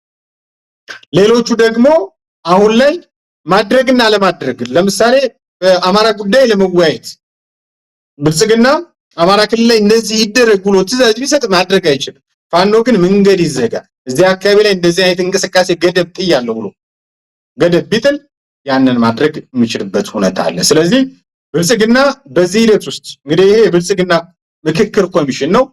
ሌሎቹ ደግሞ አሁን ላይ ማድረግና ለማድረግ ለምሳሌ በአማራ ጉዳይ ለመወያየት ብልጽግና አማራ ክልል ላይ እንደዚህ ይደረግ ብሎ ትዕዛዝ ቢሰጥ ማድረግ አይችልም። ፋኖ ግን መንገድ ይዘጋ እዚህ አካባቢ ላይ እንደዚህ አይነት እንቅስቃሴ ገደብ ጥያለሁ ብሎ ገደብ ቢጥል ያንን ማድረግ የሚችልበት ሁኔታ አለ። ስለዚህ ብልጽግና በዚህ ሂደት ውስጥ እንግዲህ ይሄ የብልጽግና ምክክር ኮሚሽን ነው፣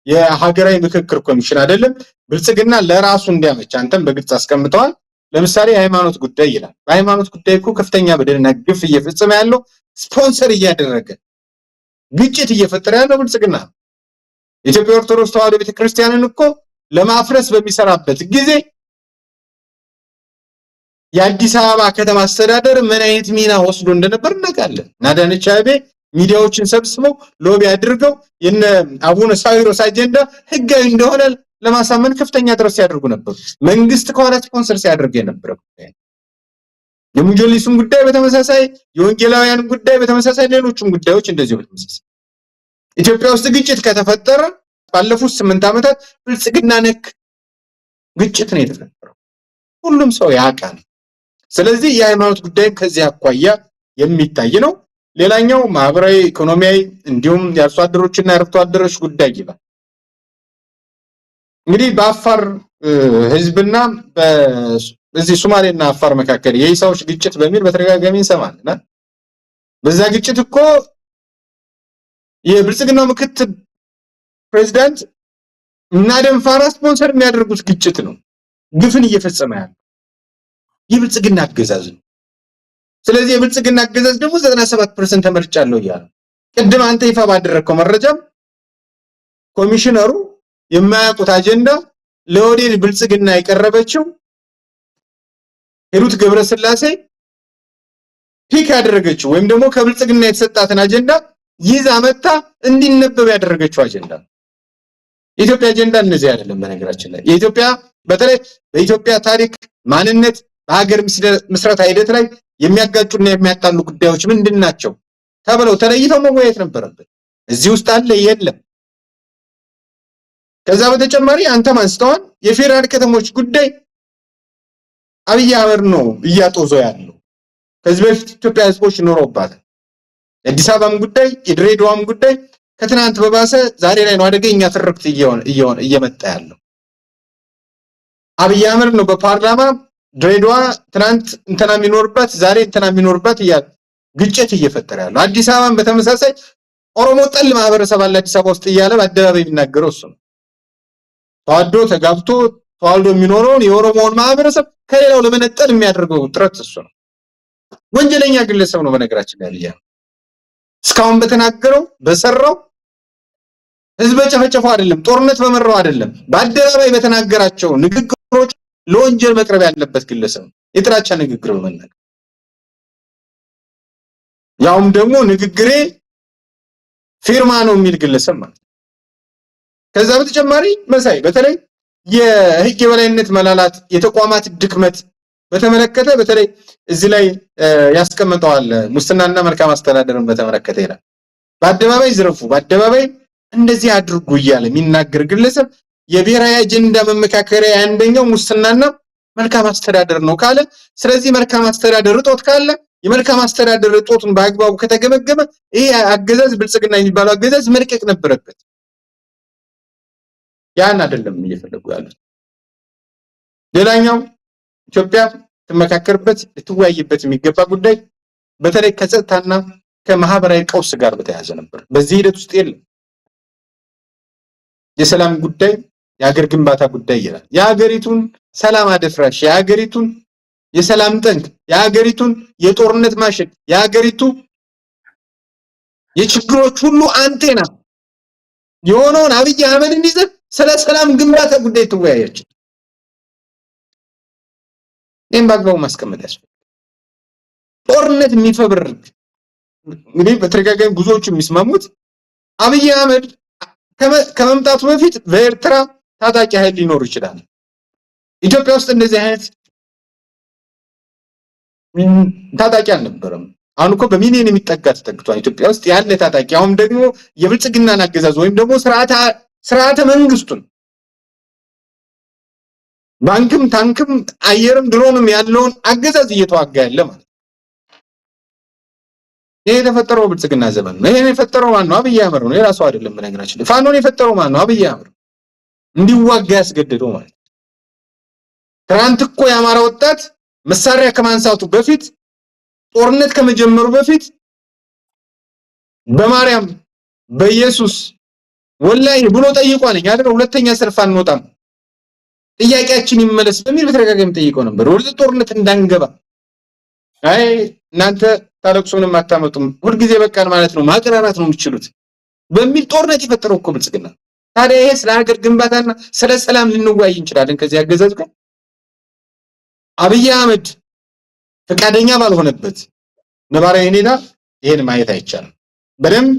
የሀገራዊ ምክክር ኮሚሽን አይደለም። ብልጽግና ለራሱ እንዲያመች አንተም በግልጽ አስቀምጠዋል። ለምሳሌ የሃይማኖት ጉዳይ ይላል። በሃይማኖት ጉዳይ እኮ ከፍተኛ በደልና ግፍ እየፈጸመ ያለው ስፖንሰር እያደረገ ግጭት እየፈጠረ ያለው ብልጽግና ነው። የኢትዮጵያ ኦርቶዶክስ ተዋሕዶ ቤተክርስቲያንን እኮ ለማፍረስ በሚሰራበት ጊዜ የአዲስ አበባ ከተማ አስተዳደር ምን አይነት ሚና ወስዶ እንደነበር እናውቃለን። አዳነች አቤቤ ሚዲያዎችን ሰብስበው ሎቢ አድርገው የነ አቡነ ሳዊሮስ አጀንዳ ህጋዊ እንደሆነ ለማሳመን ከፍተኛ ጥረት ሲያደርጉ ነበር። መንግስት ከኋላ ስፖንሰር ሲያደርግ የነበረ ጉዳይ። የሙጆሊሱን ጉዳይ በተመሳሳይ፣ የወንጌላውያን ጉዳይ በተመሳሳይ፣ ሌሎችም ጉዳዮች እንደዚሁ በተመሳሳይ ኢትዮጵያ ውስጥ ግጭት ከተፈጠረ ባለፉት 8 ዓመታት ብልጽግና ነክ ግጭት ነው የተፈጠረው። ሁሉም ሰው ያውቃል። ስለዚህ የሃይማኖት ጉዳይ ከዚህ አኳያ የሚታይ ነው። ሌላኛው ማህበራዊ፣ ኢኮኖሚያዊ እንዲሁም የአርሶ አደሮችና የአርብቶ አደሮች ጉዳይ ይላል። እንግዲህ በአፋር ህዝብና በዚህ ሶማሌና አፋር መካከል የኢሳዎች ግጭት በሚል በተደጋጋሚ እንሰማለን። በዛ ግጭት እኮ የብልጽግናው ምክትል ፕሬዝዳንት እና ደንፋራ ስፖንሰር የሚያደርጉት ግጭት ነው። ግፍን እየፈጸመ ያለው የብልጽግና አገዛዝ ነው። ስለዚህ የብልጽግና አገዛዝ ደግሞ 97% ተመርጫለሁ እያለ ቅድም አንተ ይፋ ባደረከው መረጃም ኮሚሽነሩ የማያውቁት አጀንዳ ለወዴድ ብልጽግና የቀረበችው ሂሩት ገብረስላሴ ፒክ ያደረገችው ወይም ደግሞ ከብልጽግና የተሰጣትን አጀንዳ ይዛ መጣ እንዲነበብ ያደረገችው አጀንዳ። የኢትዮጵያ አጀንዳ እነዚህ አይደለም። በነገራችን ላይ የኢትዮጵያ በተለይ በኢትዮጵያ ታሪክ ማንነት በሀገር ምስረታ ሂደት ላይ የሚያጋጩና የሚያጣሉ ጉዳዮች ምንድናቸው ተብለው ተለይተው መወያየት ነበረበት። እዚህ ውስጥ አለ የለም። ከዛ በተጨማሪ አንተም አንስተዋል የፌደራል ከተሞች ጉዳይ አብይ አህመድ ነው እያጦዘው ያለው። ከዚህ በፊት ኢትዮጵያ ህዝቦች ኖረውባታል። የአዲስ አበባም ጉዳይ የድሬዳዋም ጉዳይ ከትናንት በባሰ ዛሬ ላይ ነው አደገኛ ትርክት እየመጣ ያለው። አብይ አህመድ ነው በፓርላማ ድሬዳዋ ትናንት እንትና የሚኖርበት ዛሬ እንትና የሚኖርበት እያለ ግጭት እየፈጠረ ያለው። አዲስ አበባም በተመሳሳይ ኦሮሞ ጠል ማህበረሰብ አለ አዲስ አበባ ውስጥ እያለ በአደባባይ የሚናገረው እሱ ነው። ተዋዶ ተጋብቶ ተዋልዶ የሚኖረውን የኦሮሞውን ማህበረሰብ ከሌላው ለመነጠል የሚያደርገው ጥረት እሱ ነው። ወንጀለኛ ግለሰብ ነው። በነገራችን ላይ ያለው እስካሁን በተናገረው በሰራው ህዝብ ጨፈጨፈው አይደለም፣ ጦርነት በመራው አይደለም፣ በአደባባይ በተናገራቸው ንግግሮች ለወንጀል መቅረብ ያለበት ግለሰብ ነው። የጥላቻ ንግግር በመናገር ያውም ደግሞ ንግግሬ ፊርማ ነው የሚል ግለሰብ ማለት። ከዛ በተጨማሪ መሳይ በተለይ የህግ የበላይነት መላላት፣ የተቋማት ድክመት በተመለከተ በተለይ እዚህ ላይ ያስቀምጠዋል። ሙስናና መልካም አስተዳደርን በተመለከተ ይላል። በአደባባይ ዝረፉ፣ በአደባባይ እንደዚህ አድርጉ እያለ የሚናገር ግለሰብ የብሔራዊ አጀንዳ መመካከሪያ አንደኛው ሙስናና መልካም አስተዳደር ነው ካለ፣ ስለዚህ መልካም አስተዳደር እጦት ካለ የመልካም አስተዳደር እጦቱን በአግባቡ ከተገመገመ ይሄ አገዛዝ ብልጽግና የሚባለው አገዛዝ መልቀቅ ነበረበት። ያን አይደለም እየፈለጉ ያሉት። ሌላኛው ኢትዮጵያ ትመካከርበት ልትወያይበት የሚገባ ጉዳይ በተለይ ከጸጥታና ከማህበራዊ ቀውስ ጋር በተያያዘ ነበር። በዚህ ሂደት ውስጥ የለም የሰላም ጉዳይ የሀገር ግንባታ ጉዳይ ይላል። የሀገሪቱን ሰላም አደፍራሽ፣ የሀገሪቱን የሰላም ጠንቅ፣ የሀገሪቱን የጦርነት ማሸግ፣ የሀገሪቱ የችግሮች ሁሉ አንቴና የሆነውን አብይ አህመድን ይዘን ስለ ሰላም ግንባታ ጉዳይ ተወያያችን። ይህን በአግባቡ ማስቀመጥ ያስፈልጋል። ጦርነት የሚፈብርክ እንግዲህ በተደጋጋሚ ብዙዎቹ የሚስማሙት አብይ አህመድ ከመምጣቱ በፊት በኤርትራ ታጣቂ ኃይል ሊኖር ይችላል። ኢትዮጵያ ውስጥ እንደዚህ አይነት ታጣቂ አልነበረም። አሁን እኮ በሚሊዮን የሚጠጋ ተጠግቷል ኢትዮጵያ ውስጥ ያለ ታጣቂ። አሁን ደግሞ የብልጽግናን አገዛዝ ወይም ደግሞ ስርዓተ መንግስቱን ባንክም ታንክም አየርም ድሮንም ያለውን አገዛዝ እየተዋጋ ያለ ማለት ይሄ የተፈጠረው ብልጽግና ዘመን ነው። ይሄን የፈጠረው ማን ነው? አብይ አህመድ ነው። የራሱ አይደለም። በነገራችን ፋኖን የፈጠረው ማን ነው? አብይ አህመድ እንዲዋጋ ያስገደደው ማለት ትናንት እኮ የአማራ ወጣት መሳሪያ ከማንሳቱ በፊት ጦርነት ከመጀመሩ በፊት በማርያም በኢየሱስ ወላሂ ብሎ ጠይቋል። አይደል? ሁለተኛ ሰልፍ አንወጣም ጥያቄያችን ይመለስ በሚል በተደጋጋሚ ጠይቀው ነበር። ወደ ጦርነት እንዳንገባ አይ እናንተ ታለቅሱንም አታመጡም ሁልጊዜ በቃን ማለት ነው ማቀራራት ነው የምትችሉት በሚል ጦርነት የፈጠረው እኮ ብልጽግና። ታዲያ ይሄ ስለ ሀገር ግንባታና ስለ ሰላም ልንወያይ እንችላለን ከዚህ አገዛዝ ጋር? አብይ አህመድ ፈቃደኛ ባልሆነበት ነባራዊ ሁኔታ ይሄን ማየት አይቻልም። በደንብ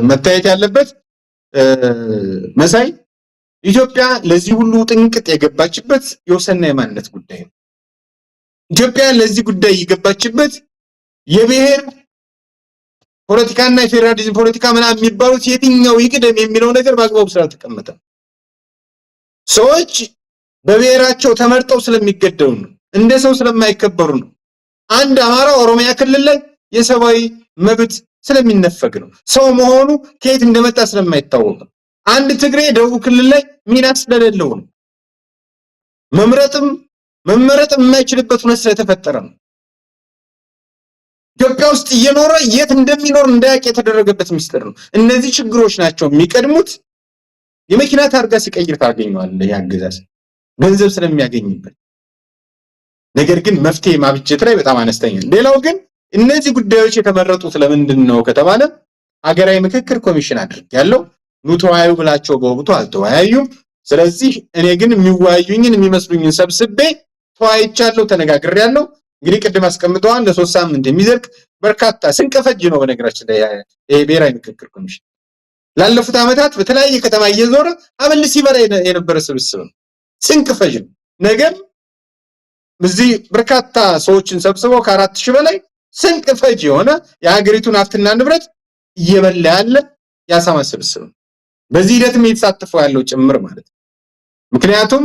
መታየት ያለበት መሳይ ኢትዮጵያ ለዚህ ሁሉ ጥንቅጥ የገባችበት የወሰንና የማንነት ጉዳይ ነው። ኢትዮጵያ ለዚህ ጉዳይ የገባችበት የብሔር ፖለቲካና የፌዴራሊዝም ፖለቲካ ምናምን የሚባሉት የትኛው ይቅደም የሚለው ነገር በአግባቡ ስላልተቀመጠ ሰዎች በብሔራቸው ተመርጠው ስለሚገደሉ ነው። እንደ ሰው ስለማይከበሩ ነው። አንድ አማራ ኦሮሚያ ክልል ላይ የሰብአዊ መብት ስለሚነፈግ ነው። ሰው መሆኑ ከየት እንደመጣ ስለማይታወቅ ነው። አንድ ትግሬ ደቡብ ክልል ላይ ሚና ስለሌለው ነው። መመረጥም የማይችልበት ሁኔታ ስለተፈጠረ ነው። ኢትዮጵያ ውስጥ እየኖረ የት እንደሚኖር እንዳያውቅ የተደረገበት ምስጢር ነው። እነዚህ ችግሮች ናቸው የሚቀድሙት። የመኪና ታርጋ ሲቀይር ታገኘዋለህ ያገዛዝ ገንዘብ ስለሚያገኝበት። ነገር ግን መፍትሄ ማብጀት ላይ በጣም አነስተኛ። ሌላው ግን እነዚህ ጉዳዮች የተመረጡት ለምንድን ነው ከተባለ ሀገራዊ ምክክር ኮሚሽን አድርጌያለሁ ኑ ተወያዩ ብላቸው በወቅቱ አልተወያዩም። ስለዚህ እኔ ግን የሚወያዩኝን የሚመስሉኝን ሰብስቤ ተወያይቻለሁ፣ ተነጋግሬያለሁ። እንግዲህ ቅድም አስቀምጠዋል ለ3 ሳምንት የሚዘልቅ በርካታ ስንቀፈጅ ነው። በነገራችን ላይ ይሄ ብሔራዊ ምክክር ኮሚሽን ላለፉት ዓመታት በተለያየ ከተማ እየዞረ አበል ሲበላ የነበረ ስብስብ ነው። ስንቀፈጅ ነው። ነገር እዚህ በርካታ ሰዎችን ሰብስበው ከ4000 በላይ ስንቀፈጅ የሆነ የሀገሪቱን ሀብትና ንብረት እየበላ ያለ ያሳማ ስብስብ ነው። በዚህ ሂደትም እየተሳተፈው ያለው ጭምር ማለት ነው። ምክንያቱም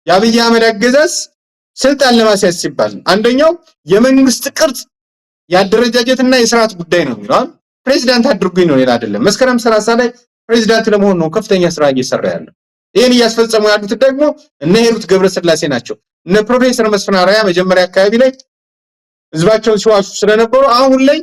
የአብይ አህመድ አገዛዝ ስልጣን ለማስያዝ ሲባል አንደኛው የመንግስት ቅርጽ ያደረጃጀትና የስርዓት ጉዳይ ነው የሚለው ፕሬዚዳንት አድርጉኝ ነው ሌላ አይደለም። መስከረም 30 ላይ ፕሬዚዳንት ለመሆን ነው ከፍተኛ ስራ እየሰራ ያለው። ይሄን እያስፈጸሙ ያሉት ደግሞ እነ ሂሩት ገብረስላሴ ናቸው። እነ ፕሮፌሰር መስፍን አርአያ መጀመሪያ አካባቢ ላይ ህዝባቸውን ሲዋሹ ስለነበሩ አሁን ላይ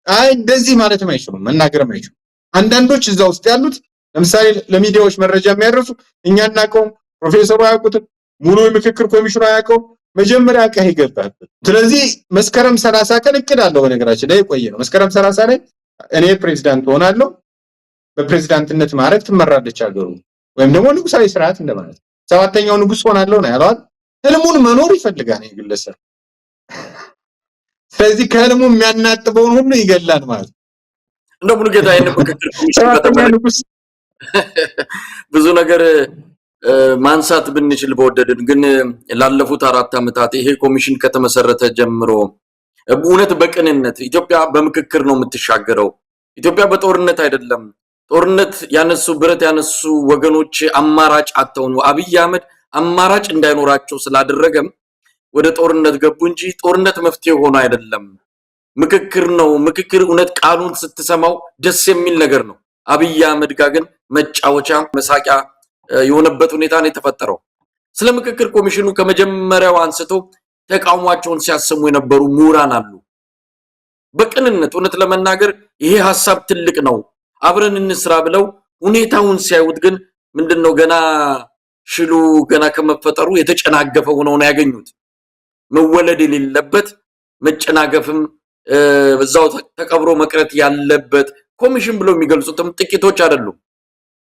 አይ እንደዚህ ማለት አይችሉም፣ መናገርም አይችሉም። አንዳንዶች እዛ ውስጥ ያሉት ለምሳሌ ለሚዲያዎች መረጃ የሚያደርሱ እኛ እናቀው ፕሮፌሰሩ አያውቁትም፣ ሙሉ የምክክር ኮሚሽኑ አያውቀው፣ መጀመሪያ አቀህ ይገባል። ስለዚህ መስከረም 30 ቀን እቅድ አለው። በነገራችን ላይ ቆየ ነው። መስከረም 30 ላይ እኔ ፕሬዚዳንት ሆናለሁ፣ በፕሬዚዳንትነት ማዕረግ ትመራለች ሀገሩ ወይም ደግሞ ንጉሳዊ ስርዓት እንደማለት 7ኛው ንጉስ ሆናለሁ ነው ያለው። ህልሙን መኖር ይፈልጋል ይግለሰብ። ስለዚህ ከህልሙ የሚያናጥበውን ሁሉ ይገላል ማለት ነው። እንደው ሙሉ ጌታ ይሄን ምክክር ኮሚሽን ብዙ ነገር ማንሳት ብንችል በወደድን፣ ግን ላለፉት 4 ዓመታት ይሄ ኮሚሽን ከተመሰረተ ጀምሮ እውነት በቅንነት ኢትዮጵያ በምክክር ነው የምትሻገረው። ኢትዮጵያ በጦርነት አይደለም። ጦርነት ያነሱ ብረት ያነሱ ወገኖች አማራጭ አጥተው ነው አብይ አህመድ አማራጭ እንዳይኖራቸው ስላደረገም ወደ ጦርነት ገቡ እንጂ ጦርነት መፍትሄ ሆኖ አይደለም። ምክክር ነው። ምክክር እውነት ቃሉን ስትሰማው ደስ የሚል ነገር ነው። አብይ አህመድ ጋር ግን መጫወቻ መሳቂያ የሆነበት ሁኔታ ነው የተፈጠረው። ስለ ምክክር ኮሚሽኑ ከመጀመሪያው አንስቶ ተቃውሟቸውን ሲያሰሙ የነበሩ ምሁራን አሉ። በቅንነት እውነት ለመናገር ይሄ ሐሳብ ትልቅ ነው አብረን እንስራ ብለው ሁኔታውን ሲያዩት ግን ምንድነው ገና ሽሉ ገና ከመፈጠሩ የተጨናገፈ ሆነው ነው ያገኙት። መወለድ የሌለበት መጨናገፍም በዛው ተቀብሮ መቅረት ያለበት ኮሚሽን ብለው የሚገልጹትም ጥቂቶች አይደሉም።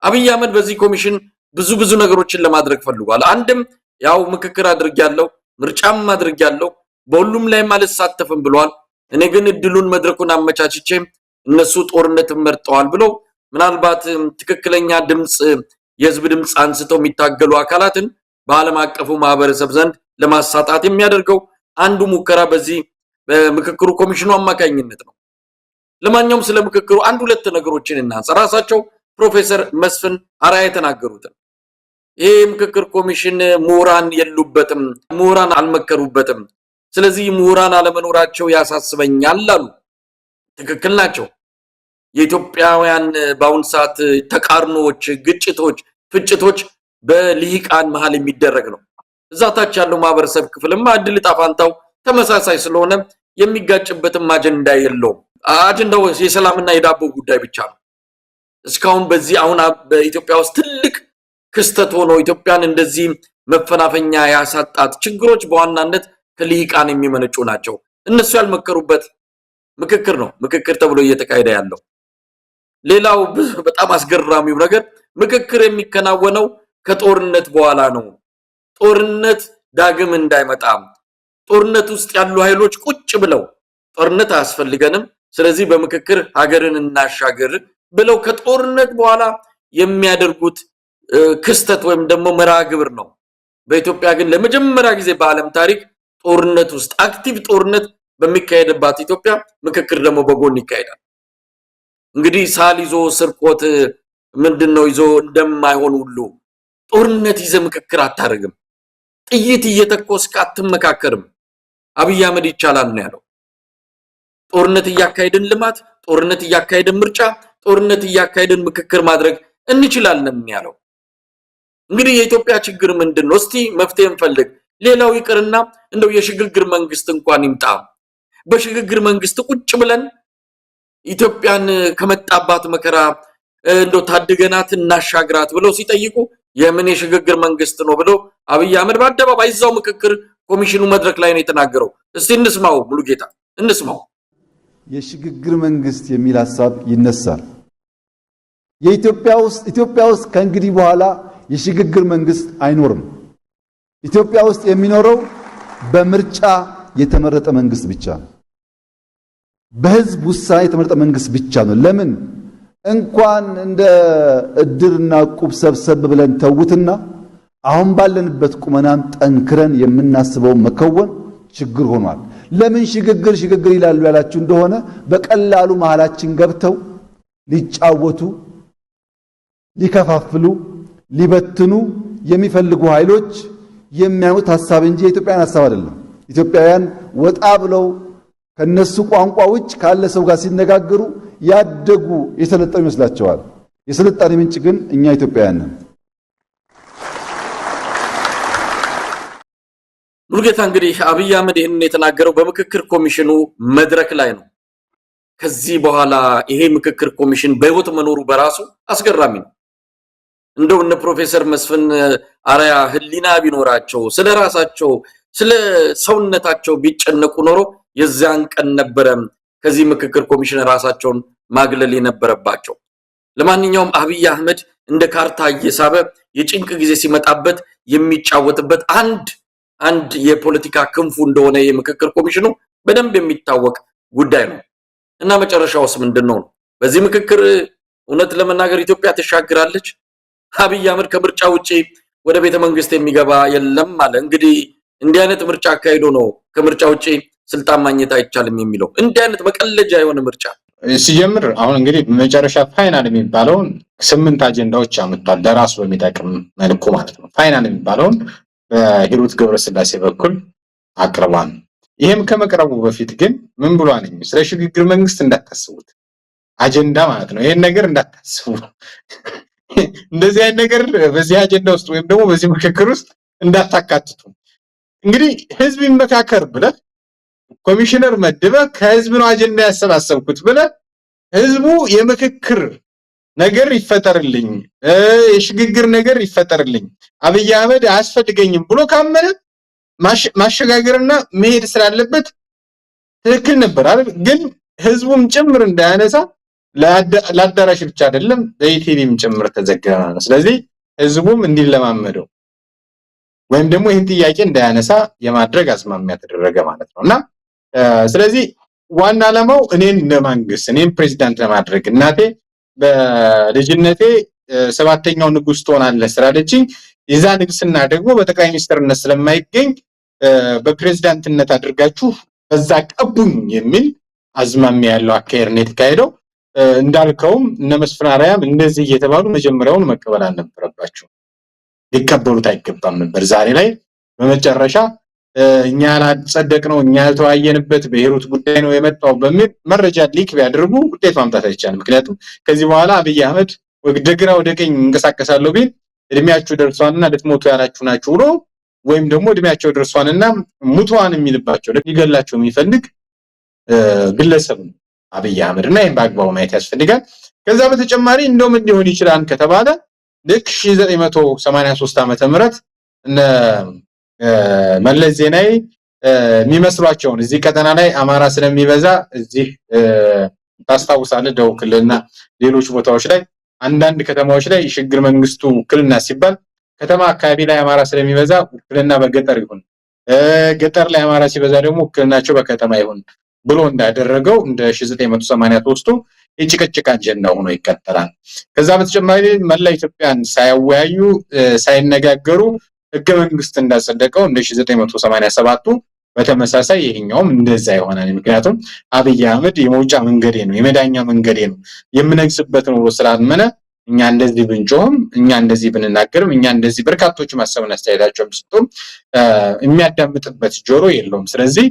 አብይ አህመድ በዚህ ኮሚሽን ብዙ ነገሮችን ለማድረግ ፈልጓል። አንድም ያው ምክክር አድርጊያለሁ፣ ምርጫም አድርጊያለሁ፣ በሁሉም ላይ አልሳተፍም ብሏል። እኔ ግን እድሉን መድረኩን አመቻችቼ እነሱ ጦርነት መርጠዋል ብለው ምናልባት ትክክለኛ ድምጽ የህዝብ ድምጽ አንስተው የሚታገሉ አካላትን በዓለም አቀፉ ማህበረሰብ ዘንድ ለማሳጣት የሚያደርገው አንዱ ሙከራ በዚህ በምክክሩ ኮሚሽኑ አማካኝነት ነው። ለማንኛውም ስለ ምክክሩ አንድ ሁለት ነገሮችን እናንሳ። ራሳቸው ፕሮፌሰር መስፍን አርአያ የተናገሩትን ይሄ ምክክር ኮሚሽን ምሁራን የሉበትም፣ ምሁራን አልመከሩበትም፣ ስለዚህ ምሁራን አለመኖራቸው ያሳስበኛል አሉ። ትክክል ናቸው። የኢትዮጵያውያን በአሁን ሰዓት ተቃርኖዎች፣ ግጭቶች፣ ፍጭቶች በልሂቃን መሃል የሚደረግ ነው። እዛ ታች ያለው ማህበረሰብ ክፍልማ እድል ጣፋንታው ተመሳሳይ ስለሆነ የሚጋጭበትም አጀንዳ የለውም። አጀንዳው የሰላምና የዳቦ ጉዳይ ብቻ ነው። እስካሁን በዚህ አሁን በኢትዮጵያ ውስጥ ትልቅ ክስተት ሆኖ ኢትዮጵያን እንደዚህ መፈናፈኛ ያሳጣት ችግሮች በዋናነት ከልሂቃን የሚመነጩ ናቸው። እነሱ ያልመከሩበት ምክክር ነው ምክክር ተብሎ እየተካሄደ ያለው። ሌላው በጣም አስገራሚው ነገር ምክክር የሚከናወነው ከጦርነት በኋላ ነው። ጦርነት ዳግም እንዳይመጣ ጦርነት ውስጥ ያሉ ኃይሎች ቁጭ ብለው ጦርነት አያስፈልገንም፣ ስለዚህ በምክክር ሀገርን እናሻገር ብለው ከጦርነት በኋላ የሚያደርጉት ክስተት ወይም ደግሞ መርሃ ግብር ነው። በኢትዮጵያ ግን ለመጀመሪያ ጊዜ በዓለም ታሪክ ጦርነት ውስጥ አክቲቭ ጦርነት በሚካሄድባት ኢትዮጵያ ምክክር ደግሞ በጎን ይካሄዳል። እንግዲህ ሳል ይዞ ስርቆት ምንድነው ይዞ እንደማይሆን ሁሉ ጦርነት ይዘ ምክክር አታረግም። ጥይት እየተኮስክ አትመካከርም። አብይ አህመድ ይቻላል ነው ያለው። ጦርነት እያካሄድን ልማት፣ ጦርነት እያካሄድን ምርጫ፣ ጦርነት እያካሄድን ምክክር ማድረግ እንችላለን ያለው። እንግዲህ የኢትዮጵያ ችግር ምንድነው? እስቲ መፍትሄ እንፈልግ። ሌላው ይቅርና እንደው የሽግግር መንግስት እንኳን ይምጣ። በሽግግር መንግስት ቁጭ ብለን ኢትዮጵያን ከመጣባት መከራ እንደው ታድገናት እናሻግራት ብለው ሲጠይቁ የምን የሽግግር መንግስት ነው ብለው አብይ አህመድ በአደባባይ እዛው ምክክር ኮሚሽኑ መድረክ ላይ ነው የተናገረው። እስቲ እንስማው፣ ሙሉጌታ እንስማው። የሽግግር መንግስት የሚል ሐሳብ ይነሳል። ኢትዮጵያ ውስጥ ከእንግዲህ በኋላ የሽግግር መንግስት አይኖርም። ኢትዮጵያ ውስጥ የሚኖረው በምርጫ የተመረጠ መንግስት ብቻ ነው። በህዝብ ውሳኔ የተመረጠ መንግስት ብቻ ነው። ለምን እንኳን እንደ እድርና ቁብ ሰብሰብ ብለን ተውትና አሁን ባለንበት ቁመናም ጠንክረን የምናስበው መከወን ችግር ሆኗል። ለምን ሽግግር ይላሉ ያላችሁ እንደሆነ በቀላሉ መሃላችን ገብተው ሊጫወቱ፣ ሊከፋፍሉ፣ ሊበትኑ የሚፈልጉ ኃይሎች የሚያዩት ሐሳብ እንጂ የኢትዮጵያን ሐሳብ አይደለም። ኢትዮጵያውያን ወጣ ብለው ከነሱ ቋንቋ ውጭ ካለ ሰው ጋር ሲነጋገሩ ያደጉ የሰለጠኑ ይመስላቸዋል። የስልጣኔ ምንጭ ግን እኛ ኢትዮጵያውያን ነን። ሙሉጌታ እንግዲህ አብይ አህመድ ይህንን የተናገረው በምክክር ኮሚሽኑ መድረክ ላይ ነው። ከዚህ በኋላ ይሄ ምክክር ኮሚሽን በህይወት መኖሩ በራሱ አስገራሚ ነው። እንደው እነ ፕሮፌሰር መስፍን አርአያ ህሊና ቢኖራቸው ስለራሳቸው ስለ ሰውነታቸው ቢጨነቁ ኖሮ የዛን ቀን ነበረ ከዚህ ምክክር ኮሚሽን ራሳቸውን ማግለል የነበረባቸው። ለማንኛውም አብይ አህመድ እንደ ካርታ እየሳበ የጭንቅ ጊዜ ሲመጣበት የሚጫወትበት አንድ የፖለቲካ ክንፉ እንደሆነ የምክክር ኮሚሽኑ በደንብ የሚታወቅ ጉዳይ ነው። እና መጨረሻውስ ምንድነው? በዚህ ምክክር እውነት ለመናገር ኢትዮጵያ ትሻግራለች? አብይ አህመድ ከምርጫ ውጪ ወደ ቤተ መንግስት የሚገባ የለም አለ። እንግዲህ እንዲህ አይነት ምርጫ አካሂዶ ነው ከምርጫ ውጪ ስልጣን ማግኘት አይቻልም የሚለው። እንዲህ አይነት መቀለጃ የሆነ ምርጫ ሲጀምር አሁን እንግዲህ መጨረሻ ፋይናል የሚባለውን 8 አጀንዳዎች አመጣል፣ ለራሱ በሚጠቅም መልኩ ማለት ነው። ፋይናል የሚባለውን በሂሩት ገብረስላሴ በኩል አቅርቧል። ይሄም ከመቅረቡ በፊት ግን ምን ብሏል? ስለ ሽግግር መንግስት እንዳታስቡት አጀንዳ ማለት ነው። ይሄን ነገር እንዳታስቡ፣ እንደዚህ አይነት ነገር በዚህ አጀንዳ ውስጥ ወይም ደግሞ በዚህ ምክክር ውስጥ እንዳታካትቱ። እንግዲህ ህዝብ ይመካከር ብለህ ኮሚሽነር መድበ ከህዝብ ነው አጀንዳ ያሰባሰብኩት ብለ ህዝቡ የምክክር ነገር ይፈጠርልኝ የሽግግር ነገር ይፈጠርልኝ አብይ አህመድ አያስፈልገኝም ብሎ ካመነ ማሸጋገርና መሄድ ስላለበት ትክክል ነበር አይደል? ግን ህዝቡም ጭምር እንዳያነሳ ለአዳራሽ ብቻ አይደለም ለኢቲቪም ጭምር ተዘገረ። ስለዚህ ህዝቡም እንዲለማመደው ወይም ደግሞ ይህን ጥያቄ እንዳያነሳ የማድረግ አስማሚያ ተደረገ ማለት ነውና ስለዚህ ዋና ዓላማው እኔን ለማንገስ እኔን ፕሬዝዳንት ለማድረግ እናቴ በልጅነቴ ሰባተኛው ንጉስ ትሆናለህ ስላለችኝ የዛ ንግስና ደግሞ በጠቅላይ ሚኒስትርነት ስለማይገኝ በፕሬዝዳንትነት አድርጋችሁ በዛ ቀቡኝ የሚል አዝማሚያ ያለው አካሄድ ነው የተካሄደው። እንዳልከውም እነ መስፍን አርአያም እንደዚህ እየተባሉ መጀመሪያውን መቀበል አልነበረባቸው ሊቀበሉት አይገባም ነበር። ዛሬ ላይ በመጨረሻ እኛ ያላጸደቅነው እኛ ያልተዋየንበት በሂሩት ጉዳይ ነው የመጣው በሚል መረጃ ሊክ ቢያደርጉ ውጤት ማምጣት አይቻልም። ምክንያቱም ከዚህ በኋላ አብይ አህመድ ወደ ግራ ወደ ቀኝ እንቀሳቀሳለሁ ቢል እድሜያችሁ ደርሷልና ልትሞቱ ያላችሁ ናችሁ ብሎ ወይም ደግሞ እድሜያቸው ደርሷልና ሙቷን የሚልባቸው ሊገላቸው የሚፈልግ ግለሰብ ነው አብይ አህመድ እና ይሄን በአግባቡ ማየት ያስፈልጋል። ከዛ በተጨማሪ እንደው ምን ሊሆን ይችላል ከተባለ ልክ 1983 ዓመተ ምህረት እነ መለስ ዜናዊ የሚመስሏቸውን እዚህ ቀጠና ላይ አማራ ስለሚበዛ እዚህ ታስታውሳለህ ደቡብ ክልልና ሌሎች ቦታዎች ላይ አንዳንድ ከተማዎች ላይ ሽግግር መንግስቱ ውክልና ሲባል ከተማ አካባቢ ላይ አማራ ስለሚበዛ ውክልና በገጠር ይሁን ገጠር ላይ አማራ ሲበዛ ደግሞ ውክልናቸው በከተማ ይሁን ብሎ እንዳደረገው እንደ 1983 የጭቅጭቅ አጀንዳ ሆኖ ይቀጥላል። ከዛ በተጨማሪ መላ ኢትዮጵያን ሳይወያዩ ሳይነጋገሩ ህገ መንግስት እንዳጸደቀው እንደ 1987 በተመሳሳይ ይሄኛውም እንደዛ ይሆናል። ምክንያቱም አብይ አህመድ የመውጫ መንገዴ ነው የመዳኛ መንገዴ ነው የምነግስበት ነው ስላልመነ እኛ እንደዚህ ብንጮህም እኛ እንደዚህ ብንናገርም እኛ እንደዚህ በርካቶች ማሰብና አስተያየታቸው ብስጡም የሚያዳምጥበት ጆሮ የለውም። ስለዚህ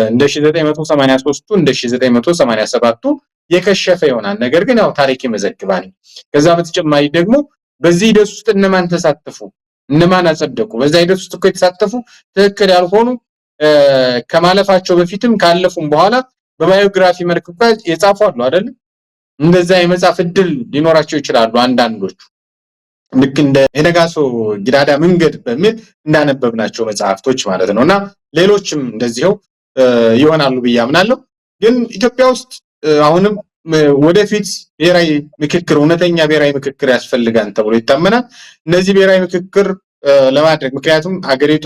እንደ 1983 እንደ 1987 የከሸፈ ይሆናል። ነገር ግን ያው ታሪክ ይመዘግባል። ከዛ በተጨማሪ ደግሞ በዚህ ሂደት ውስጥ እነማን ተሳተፉ እነማን አጸደቁ በዛ ሂደት ውስጥ እኮ የተሳተፉ ትክክል ያልሆኑ ከማለፋቸው በፊትም ካለፉም በኋላ በባዮግራፊ መልክ እንኳን የጻፉ አሉ አይደል? እንደዛ የመጻፍ እድል ሊኖራቸው ይችላሉ አንዳንዶቹ ልክ እንደ የነጋሶ ጊዳዳ መንገድ በሚል እንዳነበብናቸው መጽሐፍቶች ማለት ነውና ሌሎችም እንደዚህው ይሆናሉ ብዬ አምናለሁ። ግን ኢትዮጵያ ውስጥ አሁንም ወደፊት ብሔራዊ ምክክር እውነተኛ ብሔራዊ ምክክር ያስፈልጋል ተብሎ ይታመናል። እነዚህ ብሔራዊ ምክክር ለማድረግ ምክንያቱም አገሪቱ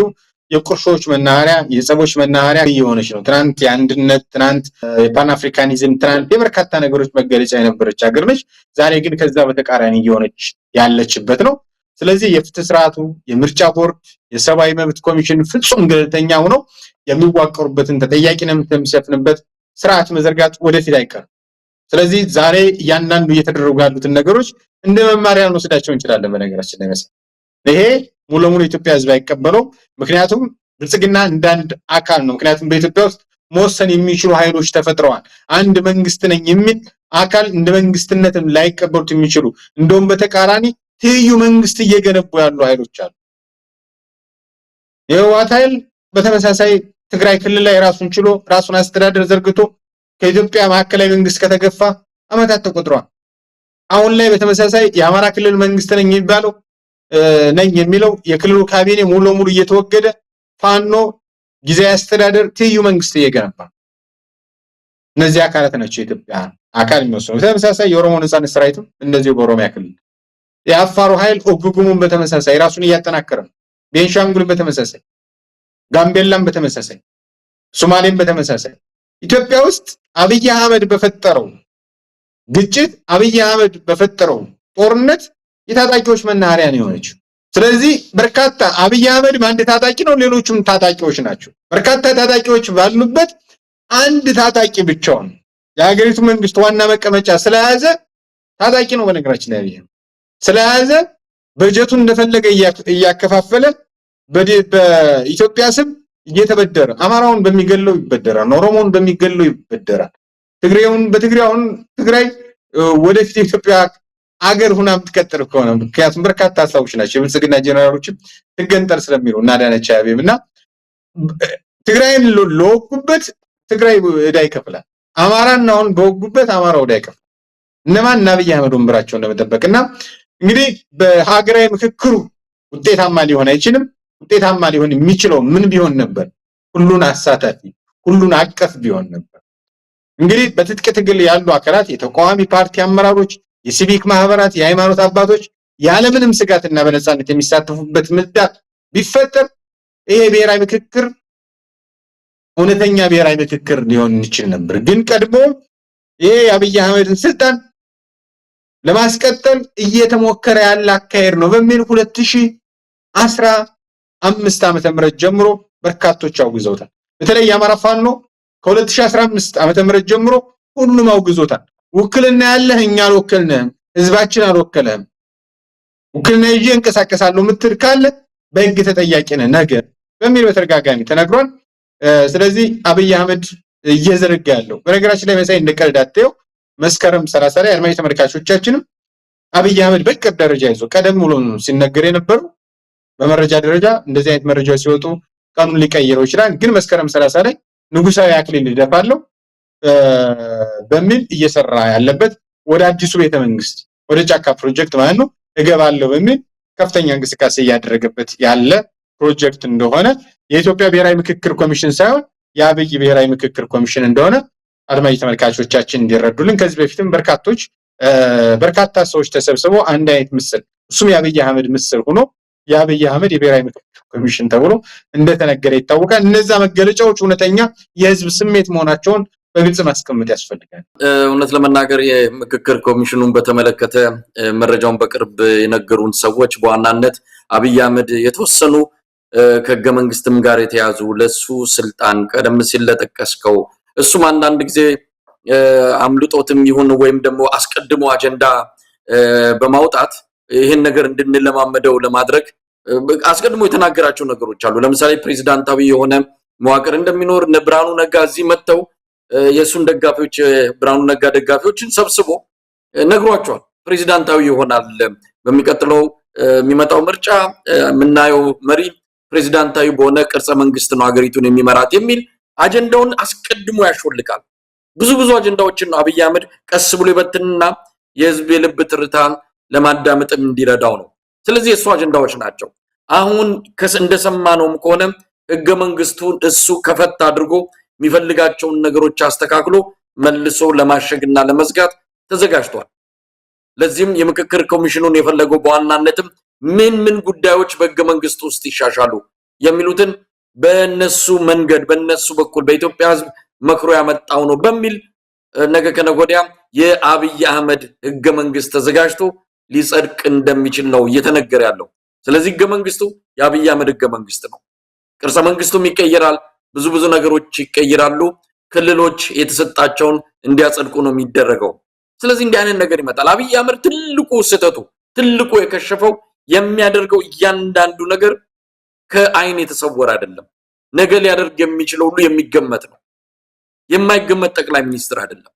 የቁርሾች መናኸሪያ የጸቦች መናኸሪያ እየሆነች ነው። ትናንት የአንድነት ትናንት የፓን አፍሪካኒዝም ትናንት የበርካታ ነገሮች መገለጫ የነበረች ሀገር ነች። ዛሬ ግን ከዛ በተቃራኒ እየሆነች ያለችበት ነው። ስለዚህ የፍትህ ስርዓቱ የምርጫ ቦርድ የሰብአዊ መብት ኮሚሽን ፍጹም ገለልተኛ ሆነው የሚዋቀሩበትን ተጠያቂነት የሚሰፍንበት ስርዓት መዘርጋት ወደፊት አይቀርም። ስለዚህ ዛሬ እያንዳንዱ እየተደረጉ ያሉትን ነገሮች እንደ መማሪያ እንወስዳቸው እንችላለን። በነገራችን ላይ መሰለኝ ይሄ ሙሉ ለሙሉ ኢትዮጵያ ህዝብ አይቀበለው። ምክንያቱም ብልጽግና እንዳንድ አካል ነው። ምክንያቱም በኢትዮጵያ ውስጥ መወሰን የሚችሉ ኃይሎች ተፈጥረዋል። አንድ መንግስት ነኝ የሚል አካል እንደ መንግስትነትም ላይቀበሉት የሚችሉ እንደውም በተቃራኒ ትይዩ መንግስት እየገነቡ ያሉ ኃይሎች አሉ። የህወሓት ኃይል በተመሳሳይ ትግራይ ክልል ላይ ራሱን ችሎ ራሱን አስተዳደር ዘርግቶ ከኢትዮጵያ ማዕከላዊ መንግስት ከተገፋ አመታት ተቆጥረዋል። አሁን ላይ በተመሳሳይ የአማራ ክልል መንግስት ነኝ የሚባለው ነኝ የሚለው የክልሉ ካቢኔ ሙሉ ለሙሉ እየተወገደ ፋኖ ጊዜያዊ አስተዳደር ትይዩ መንግስት እየገነባ እነዚህ አካላት ናቸው የኢትዮጵያ አካል የሚወስኑ። በተመሳሳይ የኦሮሞ ነጻነት ሰራዊትም እንደዚህ በኦሮሚያ ክልል የአፋሩ ኃይል ኦጉጉሙን በተመሳሳይ ራሱን እያጠናከረ ነው። ቤንሻንጉልን በተመሳሳይ ጋምቤላን በተመሳሳይ ሶማሌን በተመሳሳይ ኢትዮጵያ ውስጥ አብይ አህመድ በፈጠረው ግጭት አብይ አህመድ በፈጠረው ጦርነት የታጣቂዎች መናኸሪያ ነው የሆነችው። ስለዚህ በርካታ አብይ አህመድ አንድ ታጣቂ ነው፣ ሌሎችም ታጣቂዎች ናቸው። በርካታ ታጣቂዎች ባሉበት አንድ ታጣቂ ብቻውን የሀገሪቱ መንግስት ዋና መቀመጫ ስለያዘ ታጣቂ ነው። በነገራችን ላይ ስለያዘ በጀቱን እንደፈለገ እያከፋፈለ በኢትዮጵያ ስም እየተበደረ አማራውን በሚገለው ይበደራል፣ ኦሮሞውን በሚገለው ይበደራል፣ ትግሬውን በትግሬውን ትግራይ ወደፊት ኢትዮጵያ አገር ሆና የምትቀጥል ከሆነ ምክንያቱም በርካታ ሀሳቦች ናቸው የብልጽግና ጀነራሎችም ትገንጠል ስለሚሉ እና አዳነች አቤቤ እና ትግራይን ለወጉበት ትግራይ ዕዳ ይከፍላል። አማራን አሁን በወጉበት አማራ ዕዳ ይከፍላል። እነማን አብይ አህመድ ወንበራቸውን ለመጠበቅና እንግዲህ በሀገራዊ ምክክሩ ውጤታማ ሊሆን አይችልም። ውጤታማ ሊሆን የሚችለው ምን ቢሆን ነበር? ሁሉን አሳታፊ ሁሉን አቀፍ ቢሆን ነበር። እንግዲህ በትጥቅ ትግል ያሉ አካላት፣ የተቃዋሚ ፓርቲ አመራሮች፣ የሲቪክ ማህበራት፣ የሃይማኖት አባቶች ያለምንም ስጋትና በነፃነት የሚሳተፉበት ምህዳር ቢፈጠር ይሄ ብሔራዊ ምክክር እውነተኛ ብሔራዊ ምክክር ሊሆን ይችል ነበር። ግን ቀድሞ ይሄ የአብይ አህመድን ስልጣን ለማስቀጠል እየተሞከረ ያለ አካሄድ ነው በሚል 2015 ዓመተ ምህረት ጀምሮ በርካቶች አውግዘውታል። በተለይ የአማራ ፋኖ ከ2015 ዓመተ ምህረት ጀምሮ ሁሉም አውግዞታል። ውክልና ያለህ እኛ አልወከልንህም፣ ህዝባችን አልወከለህም፣ ውክልና ይዤ እንቀሳቀሳለሁ ምትል ካለ በህግ ተጠያቂ ነህ ነገ በሚል በተደጋጋሚ ተነግሯል። ስለዚህ አብይ አህመድ እየዘረጋ ያለው በነገራችን ላይ መሳይ እንደቀልድ አትየው መስከረም 30 ላይ አድማጭ ተመልካቾቻችንም አብይ አህመድ በቅር ደረጃ ይዞ ቀደም ብሎ ሲነገር የነበሩ በመረጃ ደረጃ እንደዚህ አይነት መረጃዎች ሲወጡ ቀኑን ሊቀይረው ይችላል። ግን መስከረም 30 ላይ ንጉሳዊ አክሊል ልደፋለሁ በሚል እየሰራ ያለበት ወደ አዲሱ ቤተመንግስት ወደ ጫካ ፕሮጀክት ማለት ነው እገባለሁ በሚል ከፍተኛ እንቅስቃሴ እያደረገበት ያለ ፕሮጀክት እንደሆነ የኢትዮጵያ ብሔራዊ ምክክር ኮሚሽን ሳይሆን የአብይ ብሔራዊ ምክክር ኮሚሽን እንደሆነ አድማጭ ተመልካቾቻችን እንዲረዱልን ከዚህ በፊትም በርካታ ሰዎች ተሰብስበው አንድ አይነት ምስል እሱም የአብይ አህመድ ምስል ሆኖ የአብይ አህመድ የብሔራዊ ምክክር ኮሚሽን ተብሎ እንደተነገረ ይታወቃል። እነዛ መገለጫዎች እውነተኛ የህዝብ ስሜት መሆናቸውን በግልጽ ማስቀመጥ ያስፈልጋል። እውነት ለመናገር የምክክር ኮሚሽኑን በተመለከተ መረጃውን በቅርብ የነገሩን ሰዎች በዋናነት አብይ አህመድ የተወሰኑ ከህገ መንግስትም ጋር የተያዙ ለሱ ስልጣን ቀደም ሲል ለጠቀስከው እሱም አንዳንድ ጊዜ አምልጦትም ይሁን ወይም ደግሞ አስቀድሞ አጀንዳ በማውጣት ይሄን ነገር እንድንለማመደው ለማድረግ አስቀድሞ የተናገራቸው ነገሮች አሉ። ለምሳሌ ፕሬዝዳንታዊ የሆነ መዋቅር እንደሚኖር ብርሃኑ ነጋ እዚህ መጥተው የሱን ደጋፊዎች ብርሃኑ ነጋ ደጋፊዎችን ሰብስቦ ነግሯቸዋል። ፕሬዝዳንታዊ ይሆናል በሚቀጥለው የሚመጣው ምርጫ የምናየው መሪ ፕሬዝዳንታዊ በሆነ ቅርጸ መንግስት ነው ሀገሪቱን የሚመራት የሚል አጀንዳውን አስቀድሞ ያሾልካል። ብዙ አጀንዳዎችን ነው አብይ አህመድ ቀስ ብሎ ይበትንና የህዝብ የልብ ትርታን ለማዳመጥም እንዲረዳው ነው። ስለዚህ የሱ አጀንዳዎች ናቸው። አሁን እንደሰማነውም ከሆነ ህገ መንግስቱን እሱ ከፈት አድርጎ የሚፈልጋቸውን ነገሮች አስተካክሎ መልሶ ለማሸግና ለመዝጋት ተዘጋጅቷል። ለዚህም የምክክር ኮሚሽኑን የፈለገው በዋናነትም ምን ጉዳዮች በህገ መንግስቱ ውስጥ ይሻሻሉ የሚሉትን በእነሱ መንገድ በእነሱ በኩል በኢትዮጵያ ህዝብ መክሮ ያመጣው ነው በሚል ነገ ከነገ ወዲያ የአብይ አህመድ ህገ መንግስት ተዘጋጅቶ ሊጸድቅ እንደሚችል ነው እየተነገረ ያለው። ስለዚህ ህገ መንግስቱ የአብይ አህመድ ህገ መንግስት ነው። ቅርጸ መንግስቱም ይቀየራል፣ ብዙ ነገሮች ይቀየራሉ። ክልሎች የተሰጣቸውን እንዲያጸድቁ ነው የሚደረገው። ስለዚህ እንዲህ አይነት ነገር ይመጣል። አብይ አህመድ ትልቁ ስህተቱ ትልቁ የከሸፈው የሚያደርገው እያንዳንዱ ነገር ከአይን የተሰወረ አይደለም። ነገ ሊያደርግ የሚችለው ሁሉ የሚገመት ነው። የማይገመት ጠቅላይ ሚኒስትር አይደለም።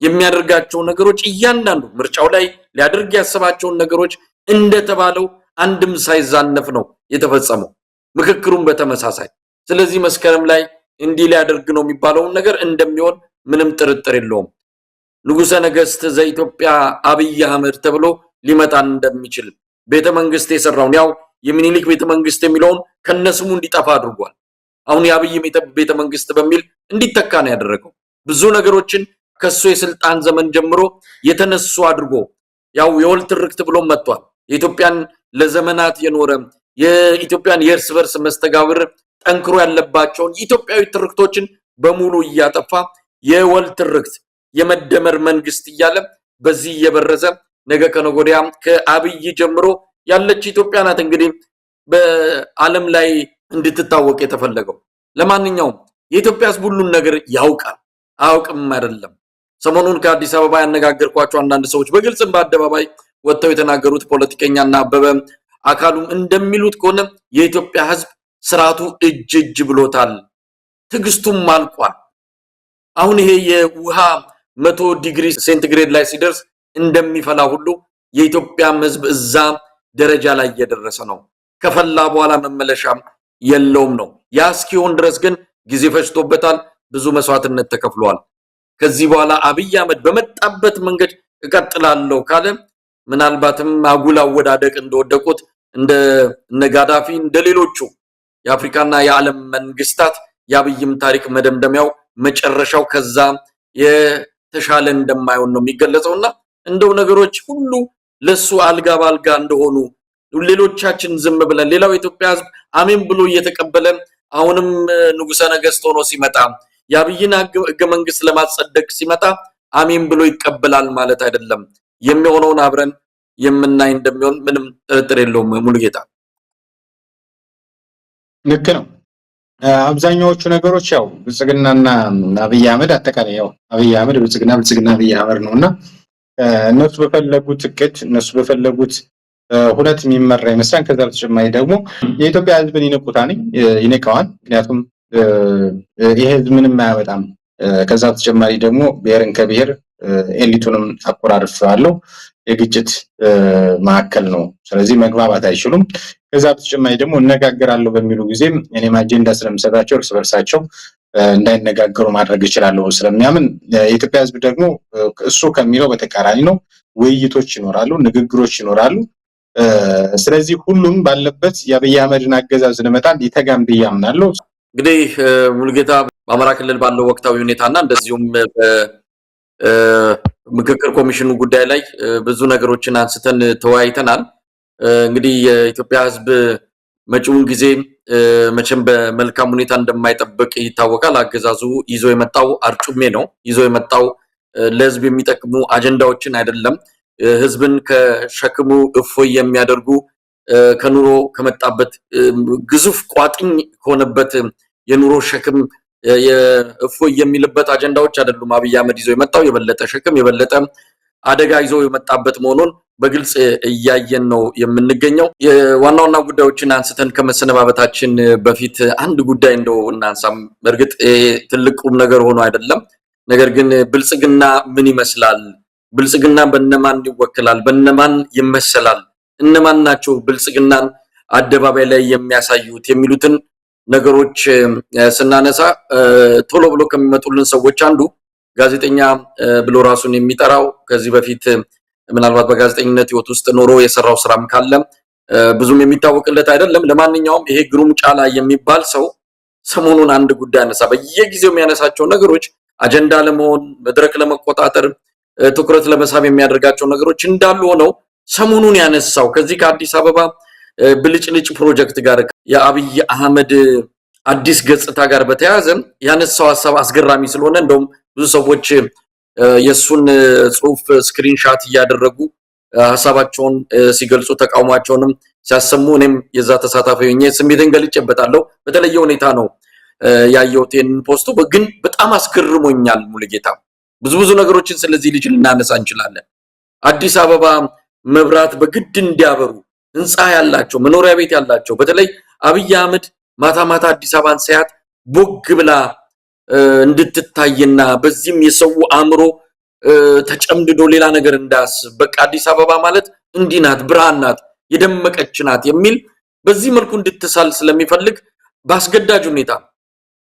የሚያደርጋቸው ነገሮች እያንዳንዱ ምርጫው ላይ ሊያደርግ ያሰባቸውን ነገሮች እንደተባለው አንድም ሳይዛነፍ ነው የተፈጸመው። ምክክሩም በተመሳሳይ። ስለዚህ መስከረም ላይ እንዲህ ሊያደርግ ነው የሚባለውን ነገር እንደሚሆን ምንም ጥርጥር የለውም። ንጉሠ ነገሥት ዘኢትዮጵያ አብይ አህመድ ተብሎ ሊመጣ እንደሚችል ቤተመንግስት የሰራውን ያው የሚኒሊክ ቤተመንግስት የሚለውን ከነስሙ እንዲጠፋ አድርጓል። አሁን የአብይ ቤተመንግስት በሚል እንዲተካ ነው ያደረገው። ብዙ ነገሮችን ከሱ የስልጣን ዘመን ጀምሮ የተነሱ አድርጎ ያው የወል ትርክት ብሎ መጥቷል። የኢትዮጵያን ለዘመናት የኖረ የኢትዮጵያን የእርስ በርስ መስተጋብር ጠንክሮ ያለባቸውን ኢትዮጵያዊ ትርክቶችን በሙሉ እያጠፋ የወል ትርክት የመደመር መንግስት እያለ በዚህ እየበረዘ ነገ ከነገ ወዲያ ከአብይ ጀምሮ ያለች ኢትዮጵያ ናት እንግዲህ በዓለም ላይ እንድትታወቅ የተፈለገው። ለማንኛውም የኢትዮጵያ ህዝብ ሁሉን ነገር ያውቃል። አያውቅም አይደለም። ሰሞኑን ከአዲስ አበባ ያነጋገርኳቸው አንዳንድ ሰዎች በግልጽም በአደባባይ ወጥተው የተናገሩት ፖለቲከኛና አበበ አካሉም እንደሚሉት ከሆነ የኢትዮጵያ ህዝብ ስርዓቱ እጅ ብሎታል። ትግስቱም አልቋል። አሁን ይሄ የውሃ 100 ዲግሪ ሴንቲግሬድ ላይ ሲደርስ እንደሚፈላ ሁሉ የኢትዮጵያ ህዝብ እዛ ደረጃ ላይ እየደረሰ ነው። ከፈላ በኋላ መመለሻም የለውም ነው። ያ እስኪሆን ድረስ ግን ጊዜ ፈጅቶበታል፣ ብዙ መስዋዕትነት ተከፍሏል። ከዚህ በኋላ አብይ አህመድ በመጣበት መንገድ እቀጥላለሁ ካለ ምናልባትም አጉል አወዳደቅ እንደወደቁት እንደ ጋዳፊ እንደሌሎቹ የአፍሪካና የዓለም መንግስታት የአብይም ታሪክ መደምደሚያው መጨረሻው ከዛ የተሻለ እንደማይሆን ነው የሚገለጸውና እንደው ነገሮች ሁሉ ለሱ አልጋ ባልጋ እንደሆኑ ሌሎቻችን ዝም ብለን ሌላው የኢትዮጵያ ሕዝብ አሜን ብሎ እየተቀበለ አሁንም ንጉሠ ነገሥት ሆኖ ሲመጣ የአብይን ሕገ መንግስት ለማጸደቅ ሲመጣ አሜን ብሎ ይቀበላል ማለት አይደለም። የሚሆነውን አብረን የምናይ እንደሚሆን ምንም ጥርጥር የለውም። ሙሉጌታ ልክ ነው። አብዛኛዎቹ ነገሮች ያው ብልጽግናና አብይ አህመድ አጠቃላይ ያው አብይ አህመድ ብልጽግና አብይ አህመድ ነውና እነሱ በፈለጉት እቅድ እነሱ በፈለጉት ሁለት የሚመራ ይመስላል። ከዛ በተጨማሪ ደግሞ የኢትዮጵያ ህዝብን ይነቀዋል። ምክንያቱም ይሄ ህዝብ ምንም አያመጣም። ከዛ በተጨማሪ ደግሞ ብሔርን ከብሔር ኤሊቱንም አቆራርፈዋለሁ የግጭት ማዕከል ነው። ስለዚህ መግባባት አይችሉም። ከዛ በተጨማሪ ደግሞ እነጋገራለሁ በሚሉ ጊዜ እኔም አጀንዳ ስለምሰጣቸው እርስ በርሳቸው እንዳይነጋገሩ ማድረግ ይችላሉ ስለሚያምን የኢትዮጵያ ህዝብ ደግሞ እሱ ከሚለው በተቃራኒ ነው። ውይይቶች ይኖራሉ፣ ንግግሮች ይኖራሉ። ስለዚህ ሁሉም ባለበት የአብይ አህመድን አገዛዝ ለመጣል ይተጋም ብዬ አምናለሁ። እንግዲህ ሙሉጌታ በአማራ ክልል ባለው ወቅታዊ ሁኔታና እንደዚሁም በምክክር ኮሚሽኑ ጉዳይ ላይ ብዙ ነገሮችን አንስተን ተወያይተናል። እንግዲህ የኢትዮጵያ ህዝብ መጪውን ጊዜ መቼም በመልካም ሁኔታ እንደማይጠብቅ ይታወቃል። አገዛዙ ይዞ የመጣው አርጩሜ ነው። ይዞ የመጣው ለህዝብ የሚጠቅሙ አጀንዳዎችን አይደለም። ህዝብን ከሸክሙ እፎይ የሚያደርጉ ከኑሮ ከመጣበት ግዙፍ ቋጥኝ ከሆነበት የኑሮ ሸክም እፎይ የሚልበት አጀንዳዎች አይደሉም። አብይ አህመድ ይዞ የመጣው የበለጠ ሸክም የበለጠ አደጋ ይዞ የመጣበት መሆኑን በግልጽ እያየን ነው የምንገኘው። የዋና ዋና ጉዳዮችን አንስተን ከመሰነባበታችን በፊት አንድ ጉዳይ እንደው እናንሳም። በእርግጥ ትልቅ ቁም ነገር ሆኖ አይደለም። ነገር ግን ብልጽግና ምን ይመስላል? ብልጽግና በእነማን ይወክላል? በእነማን ይመሰላል? እነማን ናቸው ብልጽግናን አደባባይ ላይ የሚያሳዩት የሚሉትን ነገሮች ስናነሳ ቶሎ ብሎ ከሚመጡልን ሰዎች አንዱ ጋዜጠኛ ብሎ ራሱን የሚጠራው ከዚህ በፊት ምናልባት በጋዜጠኝነት ህይወት ውስጥ ኖሮ የሰራው ስራም ካለ ብዙም የሚታወቅለት አይደለም። ለማንኛውም ይሄ ግሩም ጫላ የሚባል ሰው ሰሞኑን አንድ ጉዳይ አነሳ። በየጊዜው የሚያነሳቸው ነገሮች አጀንዳ ለመሆን መድረክ ለመቆጣጠር ትኩረት ለመሳብ የሚያደርጋቸው ነገሮች እንዳሉ ሆነው ሰሞኑን ያነሳው ከዚህ ከአዲስ አበባ ብልጭልጭ ፕሮጀክት ጋር የአብይ አህመድ አዲስ ገጽታ ጋር በተያያዘ ያነሳው ሐሳብ አስገራሚ ስለሆነ እንደውም ብዙ ሰዎች የሱን ጽሁፍ ስክሪንሻት እያደረጉ ሐሳባቸውን ሲገልጹ ተቃውሟቸውንም ሲያሰሙ እኔም የዛ ተሳታፊ ሆኜ ስሜቴን ገልጬበታለሁ። በተለየ ሁኔታ ነው ያየሁት ፖስቱ፣ ግን በጣም አስገርሞኛል። ሙሉጌታ ብዙ ነገሮችን ስለዚህ ልጅ ልናነሳ እንችላለን። አዲስ አበባ መብራት በግድ እንዲያበሩ ህንፃ ያላቸው መኖሪያ ቤት ያላቸው በተለይ አብይ አህመድ ማታ ማታ አዲስ አበባን ሳያት ቦግ ብላ እንድትታይና በዚህም የሰው አእምሮ ተጨምድዶ ሌላ ነገር እንዳያስብ በቃ አዲስ አበባ ማለት እንዲህ ናት፣ ብርሃን ናት፣ የደመቀች ናት የሚል በዚህ መልኩ እንድትሳል ስለሚፈልግ በአስገዳጅ ሁኔታ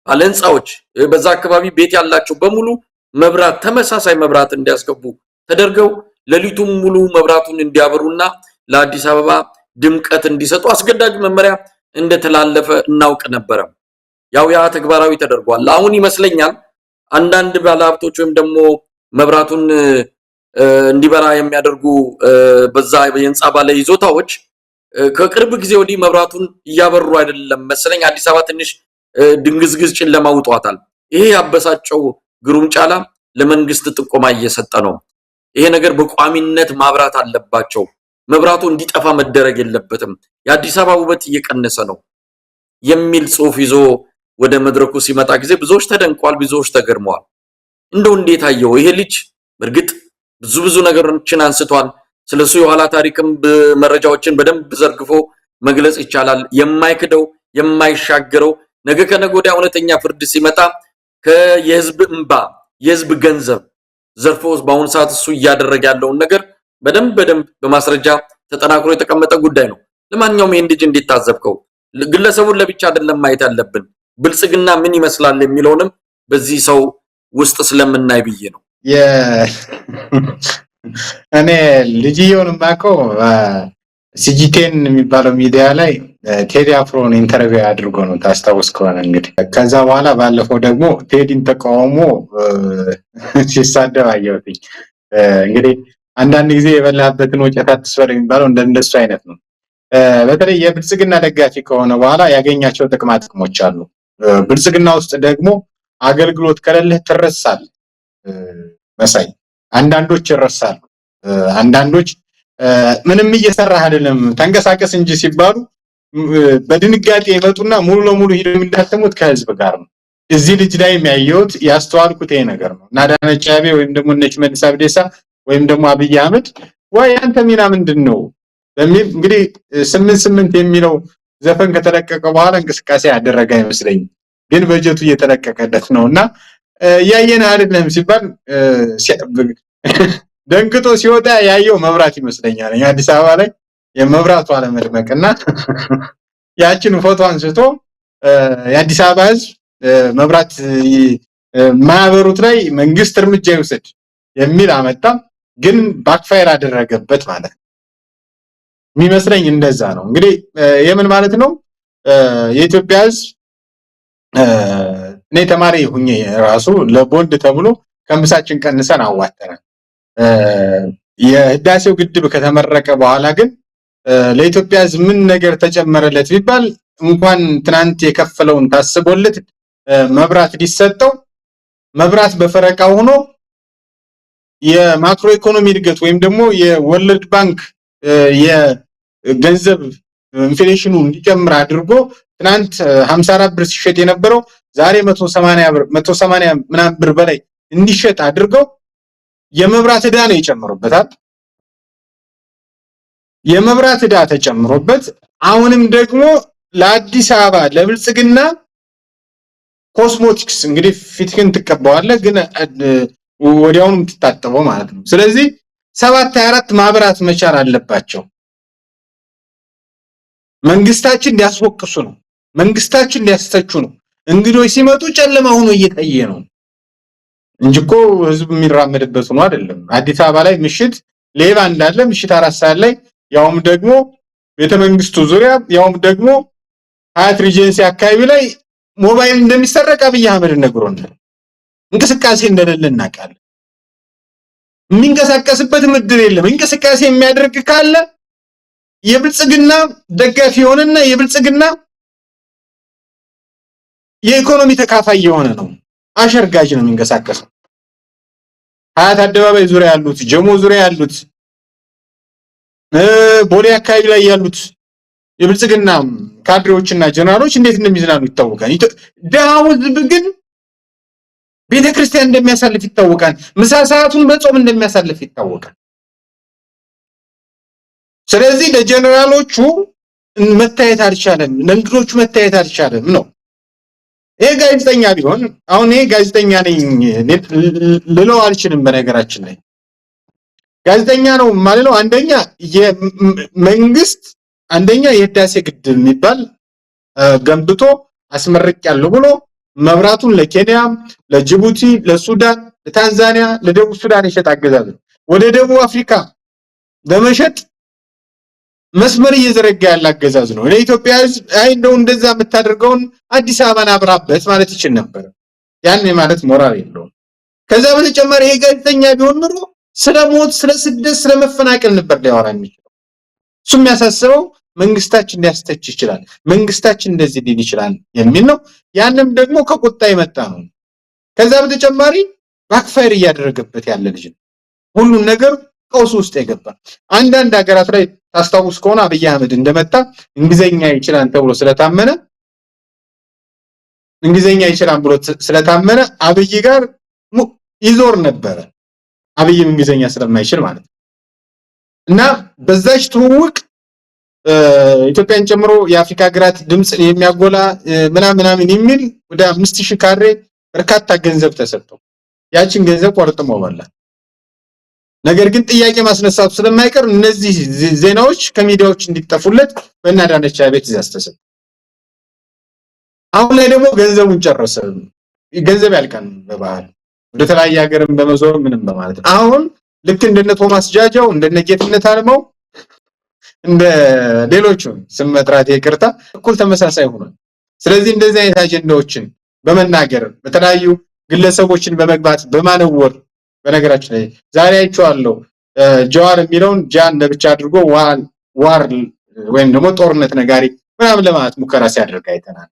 ባለ ህንፃዎች በዛ አካባቢ ቤት ያላቸው በሙሉ መብራት ተመሳሳይ መብራት እንዲያስገቡ ተደርገው ሌሊቱን ሙሉ መብራቱን እንዲያበሩና ለአዲስ አበባ ድምቀት እንዲሰጡ አስገዳጅ መመሪያ እንደተላለፈ እናውቅ ነበር። ያው ያ ተግባራዊ ተደርጓል። አሁን ይመስለኛል አንዳንድ ባለሀብቶች ወይም ደግሞ መብራቱን እንዲበራ የሚያደርጉ በዛ የህንፃ ባለ ይዞታዎች ከቅርብ ጊዜ ወዲህ መብራቱን እያበሩ አይደለም መሰለኝ። አዲስ አበባ ትንሽ ድንግዝግዝ ጨለማ ውጧታል። ይሄ ያበሳጨው ግሩም ጫላ ለመንግስት ጥቆማ እየሰጠ ነው። ይሄ ነገር በቋሚነት ማብራት አለባቸው፣ መብራቱ እንዲጠፋ መደረግ የለበትም፣ የአዲስ አበባ ውበት እየቀነሰ ነው የሚል ጽሁፍ ይዞ ወደ መድረኩ ሲመጣ ጊዜ ብዙዎች ተደንቀዋል፣ ብዙዎች ተገርመዋል። እንደው እንዴት አየው ይሄ ልጅ? በእርግጥ ብዙ ነገሮችን አንስቷል። ስለሱ የኋላ ታሪክም መረጃዎችን በደንብ ዘርግፎ መግለጽ ይቻላል። የማይክደው የማይሻገረው ነገ ከነገ ወዲያ እውነተኛ ፍርድ ሲመጣ ከየህዝብ እንባ የህዝብ ገንዘብ ዘርፎ በአሁኑ ሰዓት እሱ እያደረገ ያለውን ነገር በደንብ በማስረጃ ተጠናክሮ የተቀመጠ ጉዳይ ነው። ለማንኛውም ይሄን ልጅ እንዴት ታዘብከው? ግለሰቡን ለብቻ አይደለም ማየት ያለብን፣ ብልጽግና ምን ይመስላል የሚለውንም በዚህ ሰው ውስጥ ስለምናይ ብዬ ነው። እኔ ልጅየውን ማቀው ሲጂቴን የሚባለው ሚዲያ ላይ ቴዲ አፍሮን ኢንተርቪው አድርጎ ነው ታስታውስ ከሆነ እንግዲህ ከዛ በኋላ ባለፈው ደግሞ ቴዲን ተቃውሞ ሲሳደብ አየሁት። እንግዲህ አንዳንድ ጊዜ የበላበትን ወጨት አትስበር የሚባለው እንደሱ አይነት ነው። በተለይ የብልጽግና ደጋፊ ከሆነ በኋላ ያገኛቸው ጥቅማ ጥቅሞች አሉ። ብልጽግና ውስጥ ደግሞ አገልግሎት ከሌለህ ትረሳለህ። መሳይ አንዳንዶች ይረሳሉ። አንዳንዶች ምንም እየሰራህ አይደለም ተንቀሳቀስ እንጂ ሲባሉ በድንጋጤ ይመጡና ሙሉ ለሙሉ ሄደው የሚዳተሙት ከህዝብ ጋር ነው። እዚህ ልጅ ላይ የሚያየውት ያስተዋልኩት ይሄ ነገር ነው። እና አዳነች አቤቤ ወይም ደግሞ እነ ሽመልስ አብዲሳ ወይም ደግሞ አብይ አህመድ ወይ አንተ ሚና ምንድነው በሚል እንግዲህ 88 የሚለው ዘፈን ከተለቀቀ በኋላ እንቅስቃሴ ያደረገ አይመስለኝም። ግን በጀቱ እየተለቀቀለት ነውና ያየና አይደለም ሲባል ደንግጦ ሲወጣ ያየው መብራት ይመስለኛል። አዲስ አበባ ላይ የመብራቱ አለመድመቅና ያችን ፎቶ አንስቶ የአዲስ አበባ ህዝብ መብራት ማህበሩት ላይ መንግስት እርምጃ ይወስድ የሚል አመጣ። ግን ባክፋየር አደረገበት ማለት ነው የሚመስለኝ። እንደዛ ነው እንግዲህ የምን ማለት ነው የኢትዮጵያ ህዝብ እኔ ተማሪ ሁኜ ራሱ ለቦንድ ተብሎ ከምሳችን ቀንሰን አዋተናል። የህዳሴው ግድብ ከተመረቀ በኋላ ግን ለኢትዮጵያ ህዝብ ምን ነገር ተጨመረለት ቢባል እንኳን ትናንት የከፈለውን ታስቦለት መብራት ሊሰጠው መብራት በፈረቃ ሆኖ የማክሮ ኢኮኖሚ እድገት ወይም ደግሞ የወርልድ ባንክ የገንዘብ ኢንፍሌሽኑ እንዲጨምር አድርጎ ትናንት 54 ብር ሲሸጥ የነበረው ዛሬ 180 ምናምን ብር በላይ እንዲሸጥ አድርገው የመብራት ዕዳ ነው የጨመሩበታል። የመብራት ዕዳ ተጨምሮበት አሁንም ደግሞ ለአዲስ አበባ ለብልጽግና ኮስሞቲክስ እንግዲህ ፊትህን ትቀባዋለህ ግን ወዲያውኑ ትታጠበው ማለት ነው። ስለዚህ 724 ማብራት መቻል አለባቸው። መንግስታችን ሊያስወቅሱ ነው። መንግስታችን ሊያስተቹ ነው። እንግዶች ሲመጡ ጨለማ ሆኖ እየታየ ነው እንጂ እኮ ህዝብ የሚራመድበት ሆኖ አይደለም። አዲስ አበባ ላይ ምሽት ሌባ እንዳለ ምሽት 4 ሰዓት ላይ ያውም ደግሞ ቤተመንግስቱ ዙሪያ ያውም ደግሞ ሀያት ሪጀንሲ አካባቢ ላይ ሞባይል እንደሚሰረቅ አብይ አህመድ ነግሮናል። እንቅስቃሴ እንደሌለ እናውቃለን። የሚንቀሳቀስበት ምድር የለም። እንቅስቃሴ የሚያደርግ ካለ የብልጽግና ደጋፊ የሆነና የብልጽግና የኢኮኖሚ ተካፋይ የሆነ ነው። አሸርጋጅ ነው የሚንቀሳቀሰው። ሀያት አደባባይ ዙሪያ ያሉት፣ ጀሞ ዙሪያ ያሉት፣ ቦሌ አካባቢ ላይ ያሉት የብልጽግና ካድሬዎችና ጀነራሎች እንዴት እንደሚዝናኑ ይታወቃል። ደሃው ህዝብ ግን ቤተክርስቲያን እንደሚያሳልፍ ይታወቃል። ምሳ ሰዓቱን በጾም እንደሚያሳልፍ ይታወቃል። ስለዚህ ለጀነራሎቹ መታየት አልቻለም፣ ለእንግዶቹ መታየት አልቻለም ነው። ይሄ ጋዜጠኛ ቢሆን አሁን ይሄ ጋዜጠኛ ነኝ ልለው አልችልም። በነገራችን ላይ ጋዜጠኛ ነው ማለት ነው። አንደኛ የመንግስት የህዳሴ ግድብ የሚባል ገንብቶ አስመርቂያለሁ ብሎ መብራቱን ለኬንያ፣ ለጅቡቲ፣ ለሱዳን፣ ለታንዛኒያ፣ ለደቡብ ሱዳን የሸጠ አገዛዝ ነው። ወደ ደቡብ አፍሪካ በመሸጥ መስመር እየዘረጋ ያለ አገዛዝ ነው። ለኢትዮጵያ ህዝብ አይ እንደው እንደዛ የምታደርገውን አዲስ አበባን አብራበት ማለት ይችል ነበር። ያን ማለት ሞራል የለውም። ከዛ በተጨማሪ ይሄ ጋዜጠኛ ቢሆን ኑሮ ስለ ሞት፣ ስለ ስደት፣ ስለ መፈናቀል ነበር ሊያወራ የሚችለው። እሱ የሚያሳስበው መንግስታችን ሊያስተች ይችላል፣ መንግስታችን እንደዚህ ሊል ይችላል የሚል ነው። ያንም ደግሞ ከቁጣ የመጣ ነው። ከዛ በተጨማሪ ባክፋየር እያደረገበት ያለ ልጅ ነው። ሁሉን ነገር ቀውስ ውስጥ የገባ አንዳንድ ሀገራት ላይ ታስታውስ ከሆነ አብይ አህመድ እንደመጣ እንግሊዘኛ ይችላል ተብሎ ስለታመነ አብይ ጋር ይዞር ነበር። አብይም እንግሊዘኛ ስለማይችል ማለት ነው። እና በዛች ትውውቅ ኢትዮጵያን ጨምሮ የአፍሪካ ሀገራት ድምጽ የሚያጎላ ምናምን የሚል ወደ 5000 ካሬ በርካታ ገንዘብ ተሰጥቶ ያችን ገንዘብ ቆርጥሞ በላ። ነገር ግን ጥያቄ ማስነሳቱ ስለማይቀር እነዚህ ዜናዎች ከሚዲያዎች እንዲጠፉለት በእናዳነች አቤት ትዕዛዝ ተሰጠ። አሁን ላይ ደግሞ ገንዘቡን ጨረሰ። ገንዘብ ያልቃል በባህል ወደ ተለያየ ሀገርም በመዞር ምንም በማለት አሁን ልክ እንደነ ቶማስ ጃጃው እንደነ ጌትነት አልመው እንደ ሌሎቹ ስም መጥራት ይቅርታ እኩል ተመሳሳይ ሆኗል። ስለዚህ እንደዚህ አይነት አጀንዳዎችን በመናገር በተለያዩ ግለሰቦችን በመግባት በማነወር በነገራችን ላይ ዛሬ አይቼዋለሁ ጀዋር የሚለውን ጃን ለብቻ አድርጎ ዋር ወይም ደግሞ ጦርነት ነጋሪ ምናምን ለማለት ሙከራ ሲያደርግ አይተናል።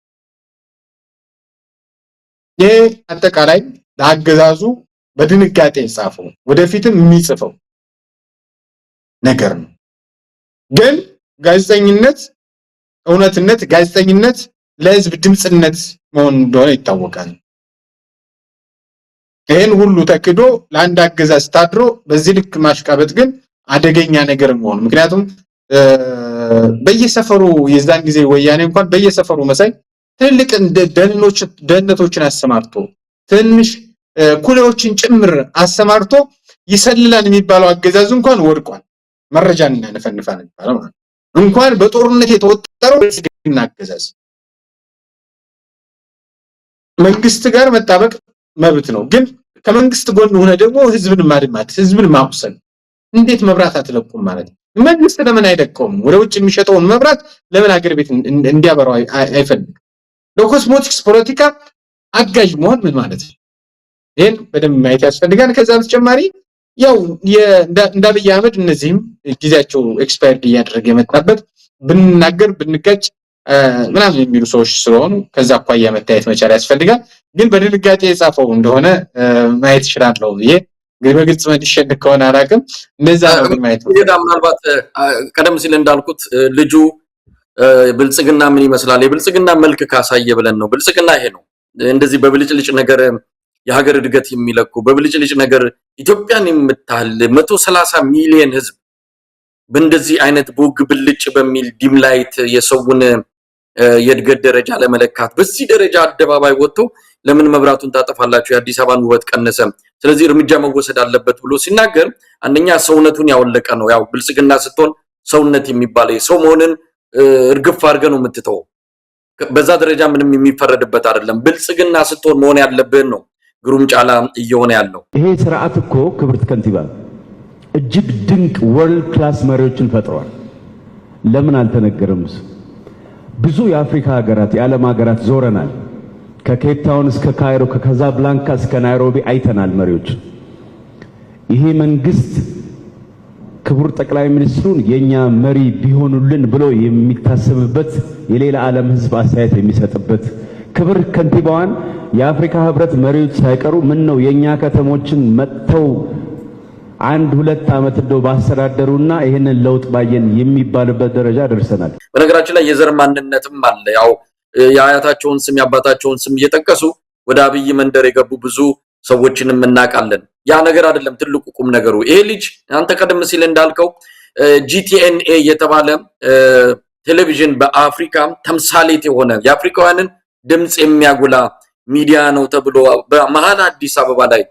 ይሄ አጠቃላይ ለአገዛዙ በድንጋጤ ጻፈው ወደፊትም የሚጽፈው ነገር ነው። ግን ጋዜጠኝነት እውነትነት ጋዜጠኝነት ለህዝብ ድምጽነት መሆን እንደሆነ ይታወቃል። ይሄን ሁሉ ተክዶ ለአንድ አገዛዝ ታድሮ በዚህ ልክ ማሽቃበጥ ግን አደገኛ ነገር መሆኑ ምክንያቱም በየሰፈሩ የዛን ጊዜ ወያኔ እንኳን በየሰፈሩ መሳይ ትልቅ ደህንነቶችን አሰማርቶ ትንሽ ኩሌዎችን ጭምር አሰማርቶ ይሰልላል የሚባለው አገዛዝ እንኳን ወድቋል። መረጃን እናነፈንፋን ይባላል ማለት እንኳን በጦርነት የተወጠረው ብልጽግና አገዛዝ መንግስት ጋር መጣበቅ መብት ነው። ግን ከመንግስት ጎን ሆነ ደግሞ ህዝብን ማድማት ህዝብን ማቁሰል እንዴት መብራት አትለቁም ማለት መንግስት ለምን አይደቀውም? ወደ ውጭ የሚሸጠውን መብራት ለምን አገር ቤት እንዲያበራው አይፈልግም? ለኮስሞቲክስ ፖለቲካ አጋዥ መሆን ምን ማለት ነው? ይሄን በደንብ ማየት ያስፈልጋል። ከዛ በተጨማሪ ያው እንዳብይ አህመድ እነዚህም ጊዜያቸው ኤክስፓየርድ እያደረገ የመጣበት ብንናገር ብንቀጭ ምናምን የሚሉ ሰዎች ስለሆኑ ከዛ አኳያ መታየት መቻል ያስፈልጋል። ግን በድንጋጤ የጻፈው እንደሆነ ማየት ይችላል ነው ይሄ እንግዲህ በግልጽ መልሽን ከሆነ አላቅም እንደዛ ነው ማየት ነው። ምናልባት ቀደም ሲል እንዳልኩት ልጁ ብልጽግና ምን ይመስላል የብልጽግና መልክ ካሳየ ብለን ነው። ብልጽግና ይሄ ነው። እንደዚህ በብልጭልጭ ነገር የሀገር እድገት የሚለኩ በብልጭልጭ ነገር ኢትዮጵያን የምታህል 130 ሚሊዮን ህዝብ በእንደዚህ አይነት ቦግ ብልጭ በሚል ዲም ላይት የሰውን የእድገት ደረጃ ለመለካት በዚህ ደረጃ አደባባይ ወጥቶ ለምን መብራቱን ታጠፋላችሁ የአዲስ አበባን ውበት ቀነሰ ስለዚህ እርምጃ መወሰድ አለበት ብሎ ሲናገር አንደኛ ሰውነቱን ያወለቀ ነው። ያው ብልጽግና ስትሆን ሰውነት የሚባለው ሰው መሆንን እርግፍ አድርገህ ነው የምትተው። በዛ ደረጃ ምንም የሚፈረድበት አይደለም። ብልጽግና ስትሆን መሆን ያለብን ነው ግሩም ጫላ እየሆነ ያለው። ይሄ ስርዓት እኮ ክብርት ከንቲባ እጅግ ድንቅ ወርልድ ክላስ መሪዎችን ፈጥሯል። ለምን አልተነገረም? ብዙ የአፍሪካ ሀገራት የዓለም ሀገራት ዞረናል። ከኬፕ ታውን እስከ ካይሮ ከካዛብላንካ እስከ ናይሮቢ አይተናል መሪዎች። ይሄ መንግስት ክቡር ጠቅላይ ሚኒስትሩን የኛ መሪ ቢሆኑልን ብሎ የሚታሰብበት የሌላ ዓለም ህዝብ አስተያየት የሚሰጥበት ክብር ከንቲባዋን የአፍሪካ ህብረት መሪዎች ሳይቀሩ ምን ነው የኛ ከተሞችን መጥተው 1-2 ዓመት እንደው ባስተዳደሩና ይሄንን ለውጥ ባየን የሚባልበት ደረጃ ደርሰናል። በነገራችን ላይ የዘር ማንነትም አለ። ያው የአያታቸውን ስም ያባታቸውን ስም እየጠቀሱ ወደ አብይ መንደር የገቡ ብዙ ሰዎችንም እናቃለን። ያ ነገር አይደለም ትልቁ ቁም ነገሩ። ይሄ ልጅ አንተ ቀደም ሲል እንዳልከው GTNA የተባለ ቴሌቪዥን በአፍሪካ ተምሳሌት የሆነ የአፍሪካውያንን ድምጽ የሚያጉላ ሚዲያ ነው ተብሎ በመሃል አዲስ አበባ ላይ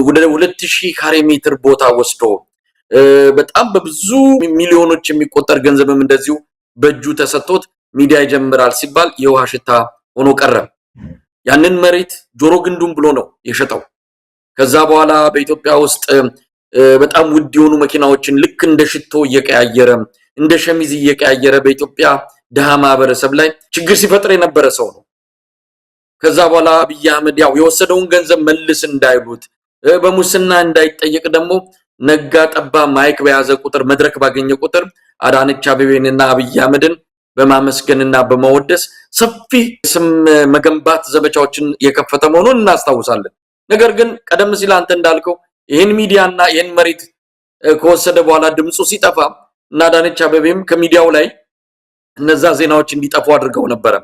ወደ 2000 ካሬ ሜትር ቦታ ወስዶ በጣም በብዙ ሚሊዮኖች የሚቆጠር ገንዘብም እንደዚሁ በእጁ ተሰጥቶት ሚዲያ ይጀምራል ሲባል የውሃ ሽታ ሆኖ ቀረ። ያንን መሬት ጆሮ ግንዱም ብሎ ነው የሸጠው። ከዛ በኋላ በኢትዮጵያ ውስጥ በጣም ውድ የሆኑ መኪናዎችን ልክ እንደ ሽቶ እየቀያየረ እንደ ሸሚዝ እየቀያየረ በኢትዮጵያ ደሃ ማህበረሰብ ላይ ችግር ሲፈጥር የነበረ ሰው ነው። ከዛ በኋላ አብይ አህመድ ያው የወሰደውን ገንዘብ መልስ እንዳይሉት በሙስና እንዳይጠየቅ ደግሞ ነጋ ጠባ ማይክ በያዘ ቁጥር መድረክ ባገኘ ቁጥር አዳነች አቤቤንና አብይ አህመድን በማመስገንና በመወደስ ሰፊ ስም መገንባት ዘመቻዎችን የከፈተ መሆኑን እናስታውሳለን። ነገር ግን ቀደም ሲል አንተ እንዳልከው ይሄን ሚዲያና ይሄን መሬት ከወሰደ በኋላ ድምጹ ሲጠፋ እና አዳነች አቤቤም ከሚዲያው ላይ እነዛ ዜናዎች እንዲጠፉ አድርገው ነበር።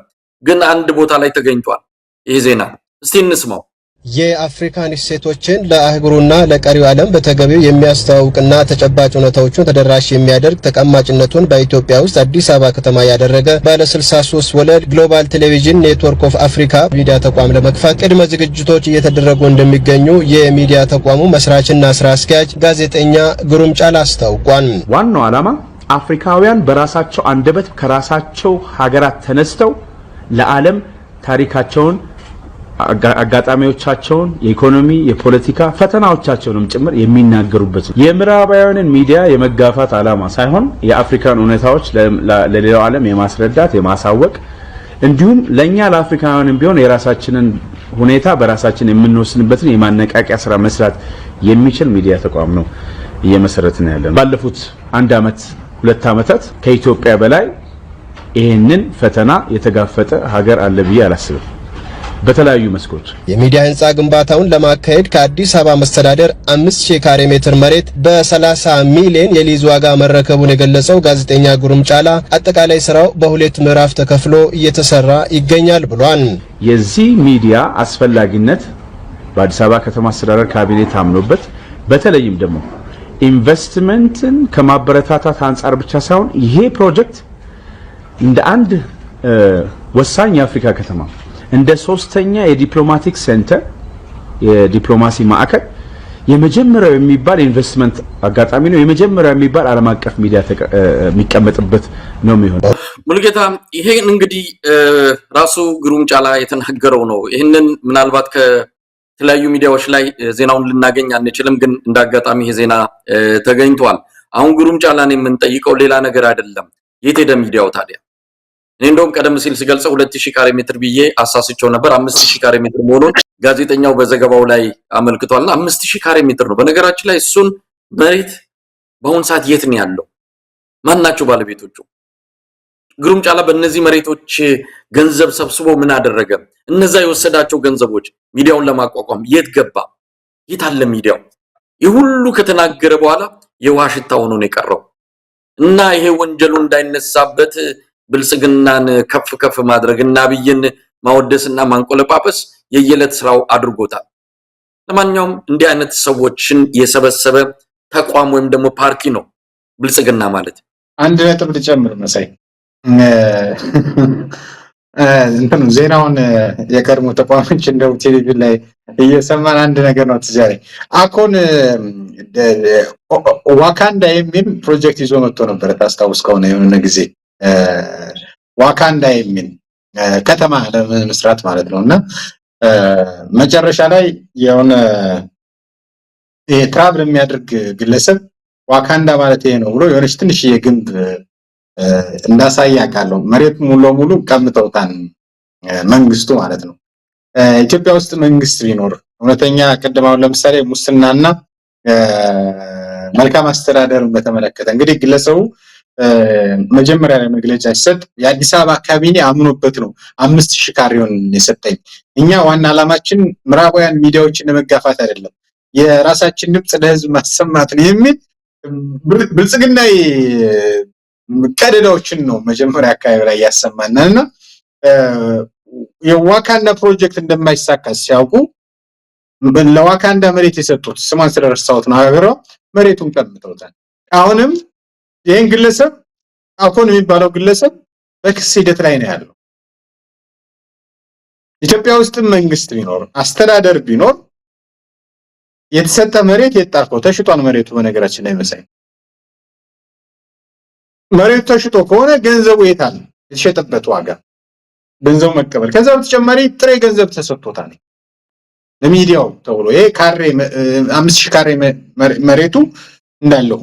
ግን አንድ ቦታ ላይ ተገኝቷል ይሄ ዜና። እስቲ እንስማው። የአፍሪካን እሴቶችን ለአህጉሩና ለቀሪው ዓለም በተገቢው የሚያስተዋውቅና ተጨባጭ ሁኔታዎችን ተደራሽ የሚያደርግ ተቀማጭነቱን በኢትዮጵያ ውስጥ አዲስ አበባ ከተማ ያደረገ ባለ 63 ወለል ግሎባል ቴሌቪዥን ኔትወርክ ኦፍ አፍሪካ ሚዲያ ተቋም ለመክፈት ቅድመ ዝግጅቶች እየተደረጉ እንደሚገኙ የሚዲያ ተቋሙ መስራችና ስራ አስኪያጅ ጋዜጠኛ ግሩም ጫላ አስታውቋል። ዋናው ዓላማ አፍሪካውያን በራሳቸው አንደበት ከራሳቸው ሀገራት ተነስተው ለዓለም ታሪካቸውን አጋጣሚዎቻቸውን የኢኮኖሚ የፖለቲካ ፈተናዎቻቸውንም ጭምር የሚናገሩበት ነው። የምዕራባውያንን ሚዲያ የመጋፋት ዓላማ ሳይሆን የአፍሪካን እውነታዎች ለሌላው ዓለም የማስረዳት የማሳወቅ እንዲሁም ለኛ ለአፍሪካውያንም ቢሆን የራሳችንን ሁኔታ በራሳችን የምንወስንበትን የማነቃቂያ ስራ መስራት የሚችል ሚዲያ ተቋም ነው እየመሰረትን ያለነው። ባለፉት 1 ዓመት 2 ዓመታት ከኢትዮጵያ በላይ ይሄንን ፈተና የተጋፈጠ ሀገር አለ ብዬ አላስብም። በተለያዩ መስኮች የሚዲያ ህንጻ ግንባታውን ለማካሄድ ከአዲስ አበባ መስተዳደር 5000 ካሬ ሜትር መሬት በ30 ሚሊዮን የሊዝ ዋጋ መረከቡን የገለጸው ጋዜጠኛ ጉሩም ጫላ አጠቃላይ ስራው በሁለት ምዕራፍ ተከፍሎ እየተሰራ ይገኛል ብሏል። የዚህ ሚዲያ አስፈላጊነት በአዲስ አበባ ከተማ አስተዳደር ካቢኔ ታምኖበት በተለይም ደግሞ ኢንቨስትመንትን ከማበረታታት አንፃር ብቻ ሳይሆን ይሄ ፕሮጀክት እንደ አንድ ወሳኝ የአፍሪካ ከተማ እንደ ሶስተኛ የዲፕሎማቲክ ሴንተር የዲፕሎማሲ ማዕከል የመጀመሪያው የሚባል ኢንቨስትመንት አጋጣሚ ነው። የመጀመሪያው የሚባል ዓለም አቀፍ ሚዲያ የሚቀመጥበት ነው የሚሆነው። ሙሉጌታ ይሄን እንግዲህ ራሱ ጉሩም ጫላ የተናገረው ነው። ይሄንን ምናልባት ከተለያዩ ሚዲያዎች ላይ ዜናውን ልናገኝ አንችልም፣ ግን እንዳጋጣሚ ይሄ ዜና ተገኝቷል። አሁን ጉሩም ጫላን የምንጠይቀው ሌላ ነገር አይደለም። የት ሄደ ሚዲያው ታዲያ? እኔ እንደውም ቀደም ሲል ሲገልጸው 2000 ካሬ ሜትር ብዬ አሳስቸው ነበር። 5000 ካሬ ሜትር መሆኑን ጋዜጠኛው በዘገባው ላይ አመልክቷልና 5000 ካሬ ሜትር ነው። በነገራችን ላይ እሱን መሬት በአሁን ሰዓት የት ነው ያለው? ማን ናቸው ባለቤቶቹ? ጉሩም ጫላ በእነዚህ መሬቶች ገንዘብ ሰብስቦ ምን አደረገ? እነዛ የወሰዳቸው ገንዘቦች ሚዲያውን ለማቋቋም የት ገባ? የት አለ ሚዲያው? ይሁሉ ከተናገረ በኋላ የውሃ ሽታ ሆኖ ነው የቀረው እና ይሄ ወንጀሉ እንዳይነሳበት ብልጽግናን ከፍ ማድረግና አብይን ማወደስና ማንቆለጳጳስ የየለት ስራው አድርጎታል። ለማንኛውም እንዲህ አይነት ሰዎችን የሰበሰበ ተቋም ወይም ደግሞ ፓርቲ ነው ብልጽግና ማለት። አንድ ነጥብ ልጨምር መሳይ፣ ዜናውን የቀድሞ ተቋሞች እንደው ቴሌቪዥን ላይ እየሰማን አንድ ነገር ነው ትዝ ያለኝ። አኮን ዋካንዳ የሚል ፕሮጀክት ይዞ መጥቶ ነበር፣ ታስታውስ ከሆነ የሆነ ጊዜ ዋካንዳ የሚል ከተማ ለመስራት ማለት ነው። እና መጨረሻ ላይ የሆነ ትራቭል የሚያደርግ ግለሰብ ዋካንዳ ማለት ይሄ ነው ብሎ የሆነች ትንሽዬ ግንብ እንዳሳያ ቃለው መሬት ሙሉ ለሙሉ ቀምተውታል መንግስቱ ማለት ነው። ኢትዮጵያ ውስጥ መንግስት ቢኖር እውነተኛ ቀደማውን ለምሳሌ ሙስናና መልካም አስተዳደርን በተመለከተ እንግዲህ ግለሰቡ መጀመሪያ ላይ መግለጫ ሲሰጥ የአዲስ አበባ ካቢኔ አምኖበት ነው 5000 ካሬውን የሰጠኝ። እኛ ዋና ዓላማችን ምዕራባውያን ሚዲያዎችን ለመጋፋት አይደለም፣ የራሳችን ድምጽ ለህዝብ ማሰማት ነው የሚል ብልጽግናዊ ቀደዳዎችን ነው መጀመሪያ አካባቢ ላይ ያሰማናልና የዋካንዳ ፕሮጀክት እንደማይሳካ ሲያውቁ ለዋካንዳ መሬት የሰጡት ስማን ስለረሳሁት ነው ሀገሯ መሬቱን ቀምተውታል። አሁንም ይሄን ግለሰብ አኮን የሚባለው ግለሰብ በክስ ሂደት ላይ ነው ያለው። ኢትዮጵያ ውስጥ መንግስት ቢኖር አስተዳደር ቢኖር የተሰጠ መሬት የጣልከው ተሽጧል። መሬቱ በነገራችን ላይ መሳይ መሬቱ ተሽጦ ከሆነ ገንዘቡ የት አለ? የተሸጠበት ዋጋ ገንዘቡ መቀበል። ከዛ በተጨማሪ ጥሬ ገንዘብ ተሰጥቶታል ለሚዲያው ተብሎ ይሄ ካሬ 5000 ካሬ መሬቱ እንዳለው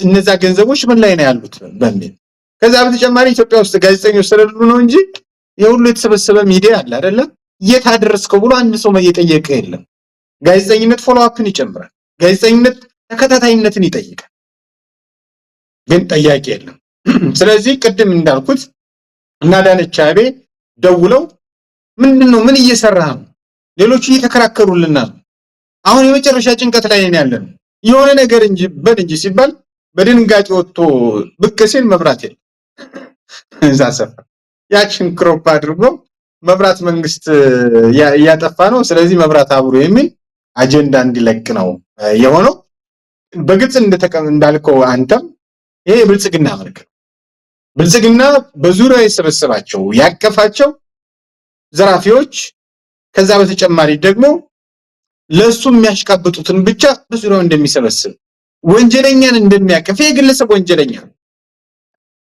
እነዛ ገንዘቦች ምን ላይ ነው ያሉት በሚል። ከዛ በተጨማሪ ኢትዮጵያ ውስጥ ጋዜጠኞች ስለሌሉ ነው እንጂ የሁሉ የተሰበሰበ ሚዲያ አለ አይደለ? የት አደረስከው ብሎ አንድ ሰው መየጠየቀ የለም። ጋዜጠኝነት ፎሎ አፕን ይጨምራል። ጋዜጠኝነት ተከታታይነትን ይጠይቃል። ግን ጠያቂ የለም። ስለዚህ ቅድም እንዳልኩት እና ዳነች አቤቤ ደውለው ምንድነው ምን እየሰራ ነው? ሌሎቹ እየተከራከሩልና አሁን የመጨረሻ ጭንቀት ላይ ነን ያለን የሆነ ነገር እንጂ በእንጂ ሲባል በድንጋጤ ወጥቶ ብቅ ሲል መብራት የለም። እዛ ሰፈር ያችን ክሮፕ አድርጎ መብራት መንግስት ያጠፋ ነው፣ ስለዚህ መብራት አብሮ የሚል አጀንዳ እንዲለቅ ነው የሆነው። በግልጽ እንዳልከው አንተም ይሄ ብልጽግና መልክ ነው። ብልጽግና በዙሪያው የሰበሰባቸው ያቀፋቸው ዘራፊዎች፣ ከዛ በተጨማሪ ደግሞ ለሱ የሚያሽቃብጡትን ብቻ በዙሪያው እንደሚሰበስብ ወንጀለኛን እንደሚያቀፍ የግለሰብ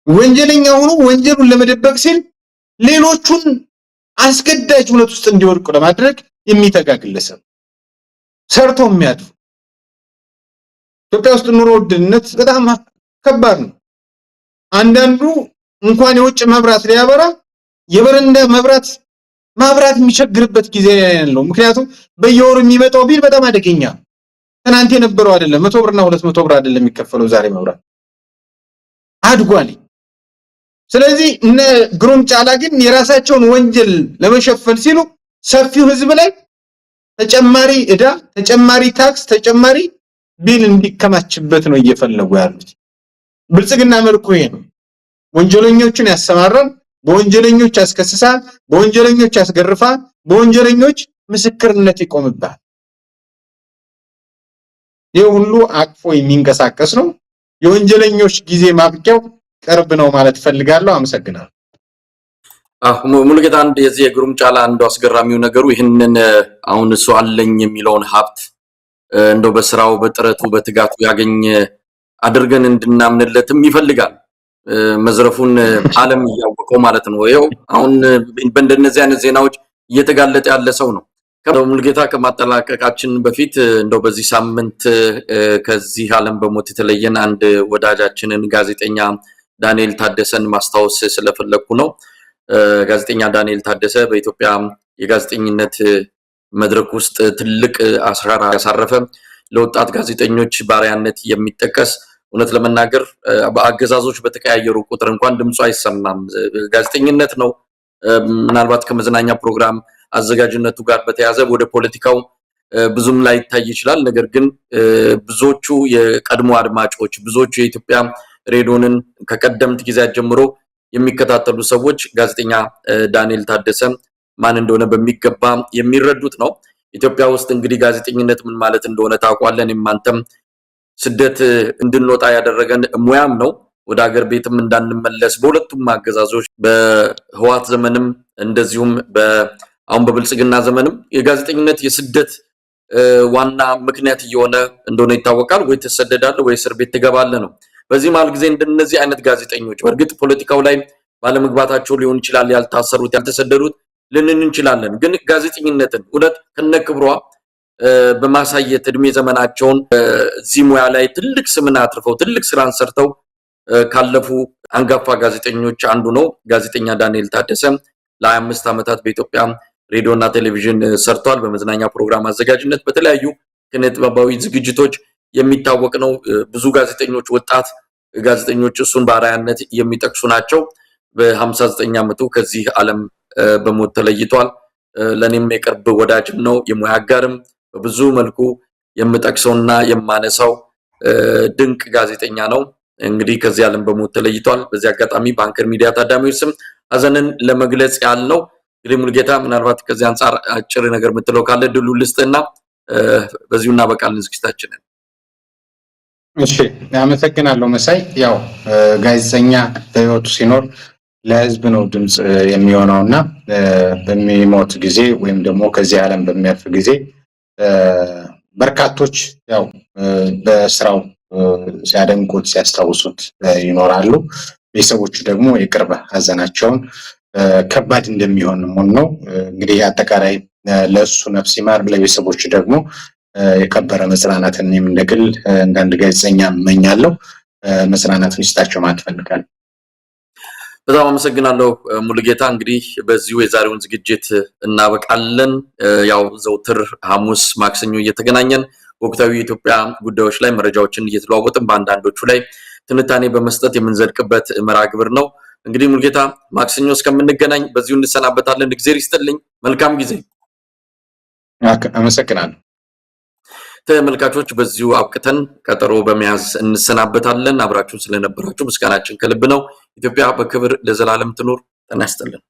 ወንጀለኛ ሆኖ ወንጀሉን ለመደበቅ ሲል ሌሎቹን አስገዳጅ ሁኔታ ውስጥ እንዲወድቁ ለማድረግ የሚተጋ ግለሰብ ሰርቶ የሚያድሩ ኢትዮጵያ ውስጥ ኑሮ ውድነት በጣም ከባድ ነው። አንዳንዱ እንኳን የውጭ መብራት ሊያበራ የበረንዳ ማብራት የሚቸግርበት ጊዜ ያለው ምክንያቱም በየወሩ የሚመጣው ቢል በጣም አደገኛ ትናንት የነበረው አይደለም 100 ብርና 200 ብር አይደለም የሚከፈለው ዛሬ መብራት አድጓል። ስለዚህ እነ ግሩም ጫላ ግን የራሳቸውን ወንጀል ለመሸፈን ሲሉ ሰፊው ህዝብ ላይ ተጨማሪ እዳ ተጨማሪ ታክስ ተጨማሪ ቢል እንዲከማችበት ነው እየፈለጉ ያሉት። ብልጽግና መልኩ ይሄ ነው። ወንጀለኞችን ያሰማራል፣ በወንጀለኞች ያስከስሳል፣ በወንጀለኞች ያስገርፋል፣ በወንጀለኞች ምስክርነት ይቆምባል። ይሄ ሁሉ አቅፎ የሚንቀሳቀስ ነው። የወንጀለኞች ጊዜ ማብቂያው ቅርብ ነው ማለት ፈልጋለሁ። አመሰግናለሁ። ሙሉጌታ አንድ የዚህ የግሩም ጫላ አንዱ አስገራሚው ነገሩ ይህንን አሁን እሱ አለኝ የሚለውን ሀብት እንደው በስራው በጥረቱ በትጋቱ ያገኘ አድርገን እንድናምንለትም ይፈልጋል። መዝረፉን ዓለም ያወቀው ማለት ነው። ይሄው አሁን በእንደነዚህ አይነት ዜናዎች እየተጋለጠ ያለ ሰው ነው። ሙሉጌታ ከማጠላቀቃችን በፊት እንደው በዚህ ሳምንት ከዚህ ዓለም በሞት የተለየን አንድ ወዳጃችንን ጋዜጠኛ ዳንኤል ታደሰን ማስታወስ ስለፈለኩ ነው። ጋዜጠኛ ዳንኤል ታደሰ በኢትዮጵያ የጋዜጠኝነት መድረክ ውስጥ ትልቅ አሻራ ያሳረፈ ለወጣት ጋዜጠኞች ባሪያነት የሚጠቀስ እውነት ለመናገር በአገዛዞች በተቀያየሩ ቁጥር እንኳን ድምጹ አይሰማም። ጋዜጠኝነት ነው። ምናልባት ከመዝናኛ ፕሮግራም አዘጋጅነቱ ጋር በተያያዘ ወደ ፖለቲካው ብዙም ላይ ይታይ ይችላል። ነገር ግን ብዙዎቹ የቀድሞ አድማጮች ብዙዎቹ የኢትዮጵያ ሬዲዮንን ከቀደምት ጊዜያት ጀምሮ የሚከታተሉ ሰዎች ጋዜጠኛ ዳንኤል ታደሰ ማን እንደሆነ በሚገባ የሚረዱት ነው። ኢትዮጵያ ውስጥ እንግዲህ ጋዜጠኝነት ምን ማለት እንደሆነ ታውቋለን። የማንተም ስደት እንድንወጣ ያደረገን ሙያም ነው። ወደ ሀገር ቤትም እንዳንመለስ በሁለቱም አገዛዞች በህዋት ዘመንም እንደዚሁም አሁን በብልጽግና ዘመንም የጋዜጠኝነት የስደት ዋና ምክንያት እየሆነ እንደሆነ ይታወቃል። ወይ ተሰደዳለህ ወይ እስር ቤት ትገባለህ ነው። በዚህ መሃል ጊዜ እንደነዚህ አይነት ጋዜጠኞች በእርግጥ ፖለቲካው ላይ ባለመግባታቸው ሊሆን ይችላል ያልታሰሩት ያልተሰደዱት ልንን እንችላለን። ግን ጋዜጠኝነትን እውነት ከነክብሯ በማሳየት እድሜ ዘመናቸውን እዚህ ሙያ ላይ ትልቅ ስምን አትርፈው ትልቅ ስራን ሰርተው ካለፉ አንጋፋ ጋዜጠኞች አንዱ ነው ጋዜጠኛ ዳንኤል ታደሰ። ለ25 ዓመታት በኢትዮጵያ ሬዲዮና ቴሌቪዥን ሰርቷል። በመዝናኛ ፕሮግራም አዘጋጅነት በተለያዩ ኪነጥበባዊ ዝግጅቶች የሚታወቅ ነው። ብዙ ጋዜጠኞች ወጣት ጋዜጠኞች እሱን ባሪያነት የሚጠቅሱ ናቸው። በ59 ዓመቱ ከዚህ ዓለም በሞት ተለይቷል። ለኔም የቅርብ ወዳጅም ነው የሙያ አጋርም በብዙ መልኩ የምጠቅሰውና የማነሳው ድንቅ ጋዜጠኛ ነው። እንግዲህ ከዚህ ዓለም በሞት ተለይቷል። በዚህ አጋጣሚ በአንከር ሚዲያ ታዳሚዎች ስም ሀዘንን ለመግለጽ ያልነው እንግዲህ ሙሉጌታ ምናልባት ከዚህ አንፃር አጭር ነገር የምትለው ካለ ድሉ ልስጥና በዚሁ እናበቃለን ዝግጅታችንን። እሺ አመሰግናለሁ መሳይ። ያው ጋዜጠኛ በህይወቱ ሲኖር ለህዝብ ነው ድምጽ የሚሆነውና በሚሞት ጊዜ ወይም ደግሞ ከዚህ ዓለም በሚያልፍ ጊዜ በርካቶች ያው በስራው ሲያደንቁት ሲያስታውሱት ይኖራሉ። ቤተሰቦቹ ደግሞ የቅርብ ሀዘናቸውን ከባድ እንደሚሆን ነው። እንግዲህ አጠቃላይ ለሱ ነፍስ ይማር፣ ለቤተሰቦቹ ደግሞ የከበረ መጽናናትን እንደግል እንዳንድ ጋዜጠኛ እመኛለሁ። መጽናናትን ይስጣቸው ማለት ፈልጋለሁ። በጣም አመሰግናለሁ ሙሉጌታ። እንግዲህ በዚሁ የዛሬውን ዝግጅት እናበቃለን። ያው ዘውትር ሐሙስ ማክሰኞ እየተገናኘን ወቅታዊ የኢትዮጵያ ጉዳዮች ላይ መረጃዎችን እየተለዋወጥን በአንዳንዶቹ ላይ ትንታኔ በመስጠት የምንዘልቅበት መርሃ ግብር ነው። እንግዲህ ሙሉጌታ ማክሰኞ እስከምንገናኝ በዚሁ እንሰናበታለን። እግዚአብሔር ይስጥልኝ። መልካም ጊዜ። አመሰግናለሁ። ተመልካቾች በዚሁ አብቅተን ቀጠሮ በመያዝ እንሰናበታለን። አብራችሁን ስለነበራችሁ ምስጋናችን ከልብ ነው። ኢትዮጵያ በክብር ለዘላለም ትኑር። ጤና ይስጥልን።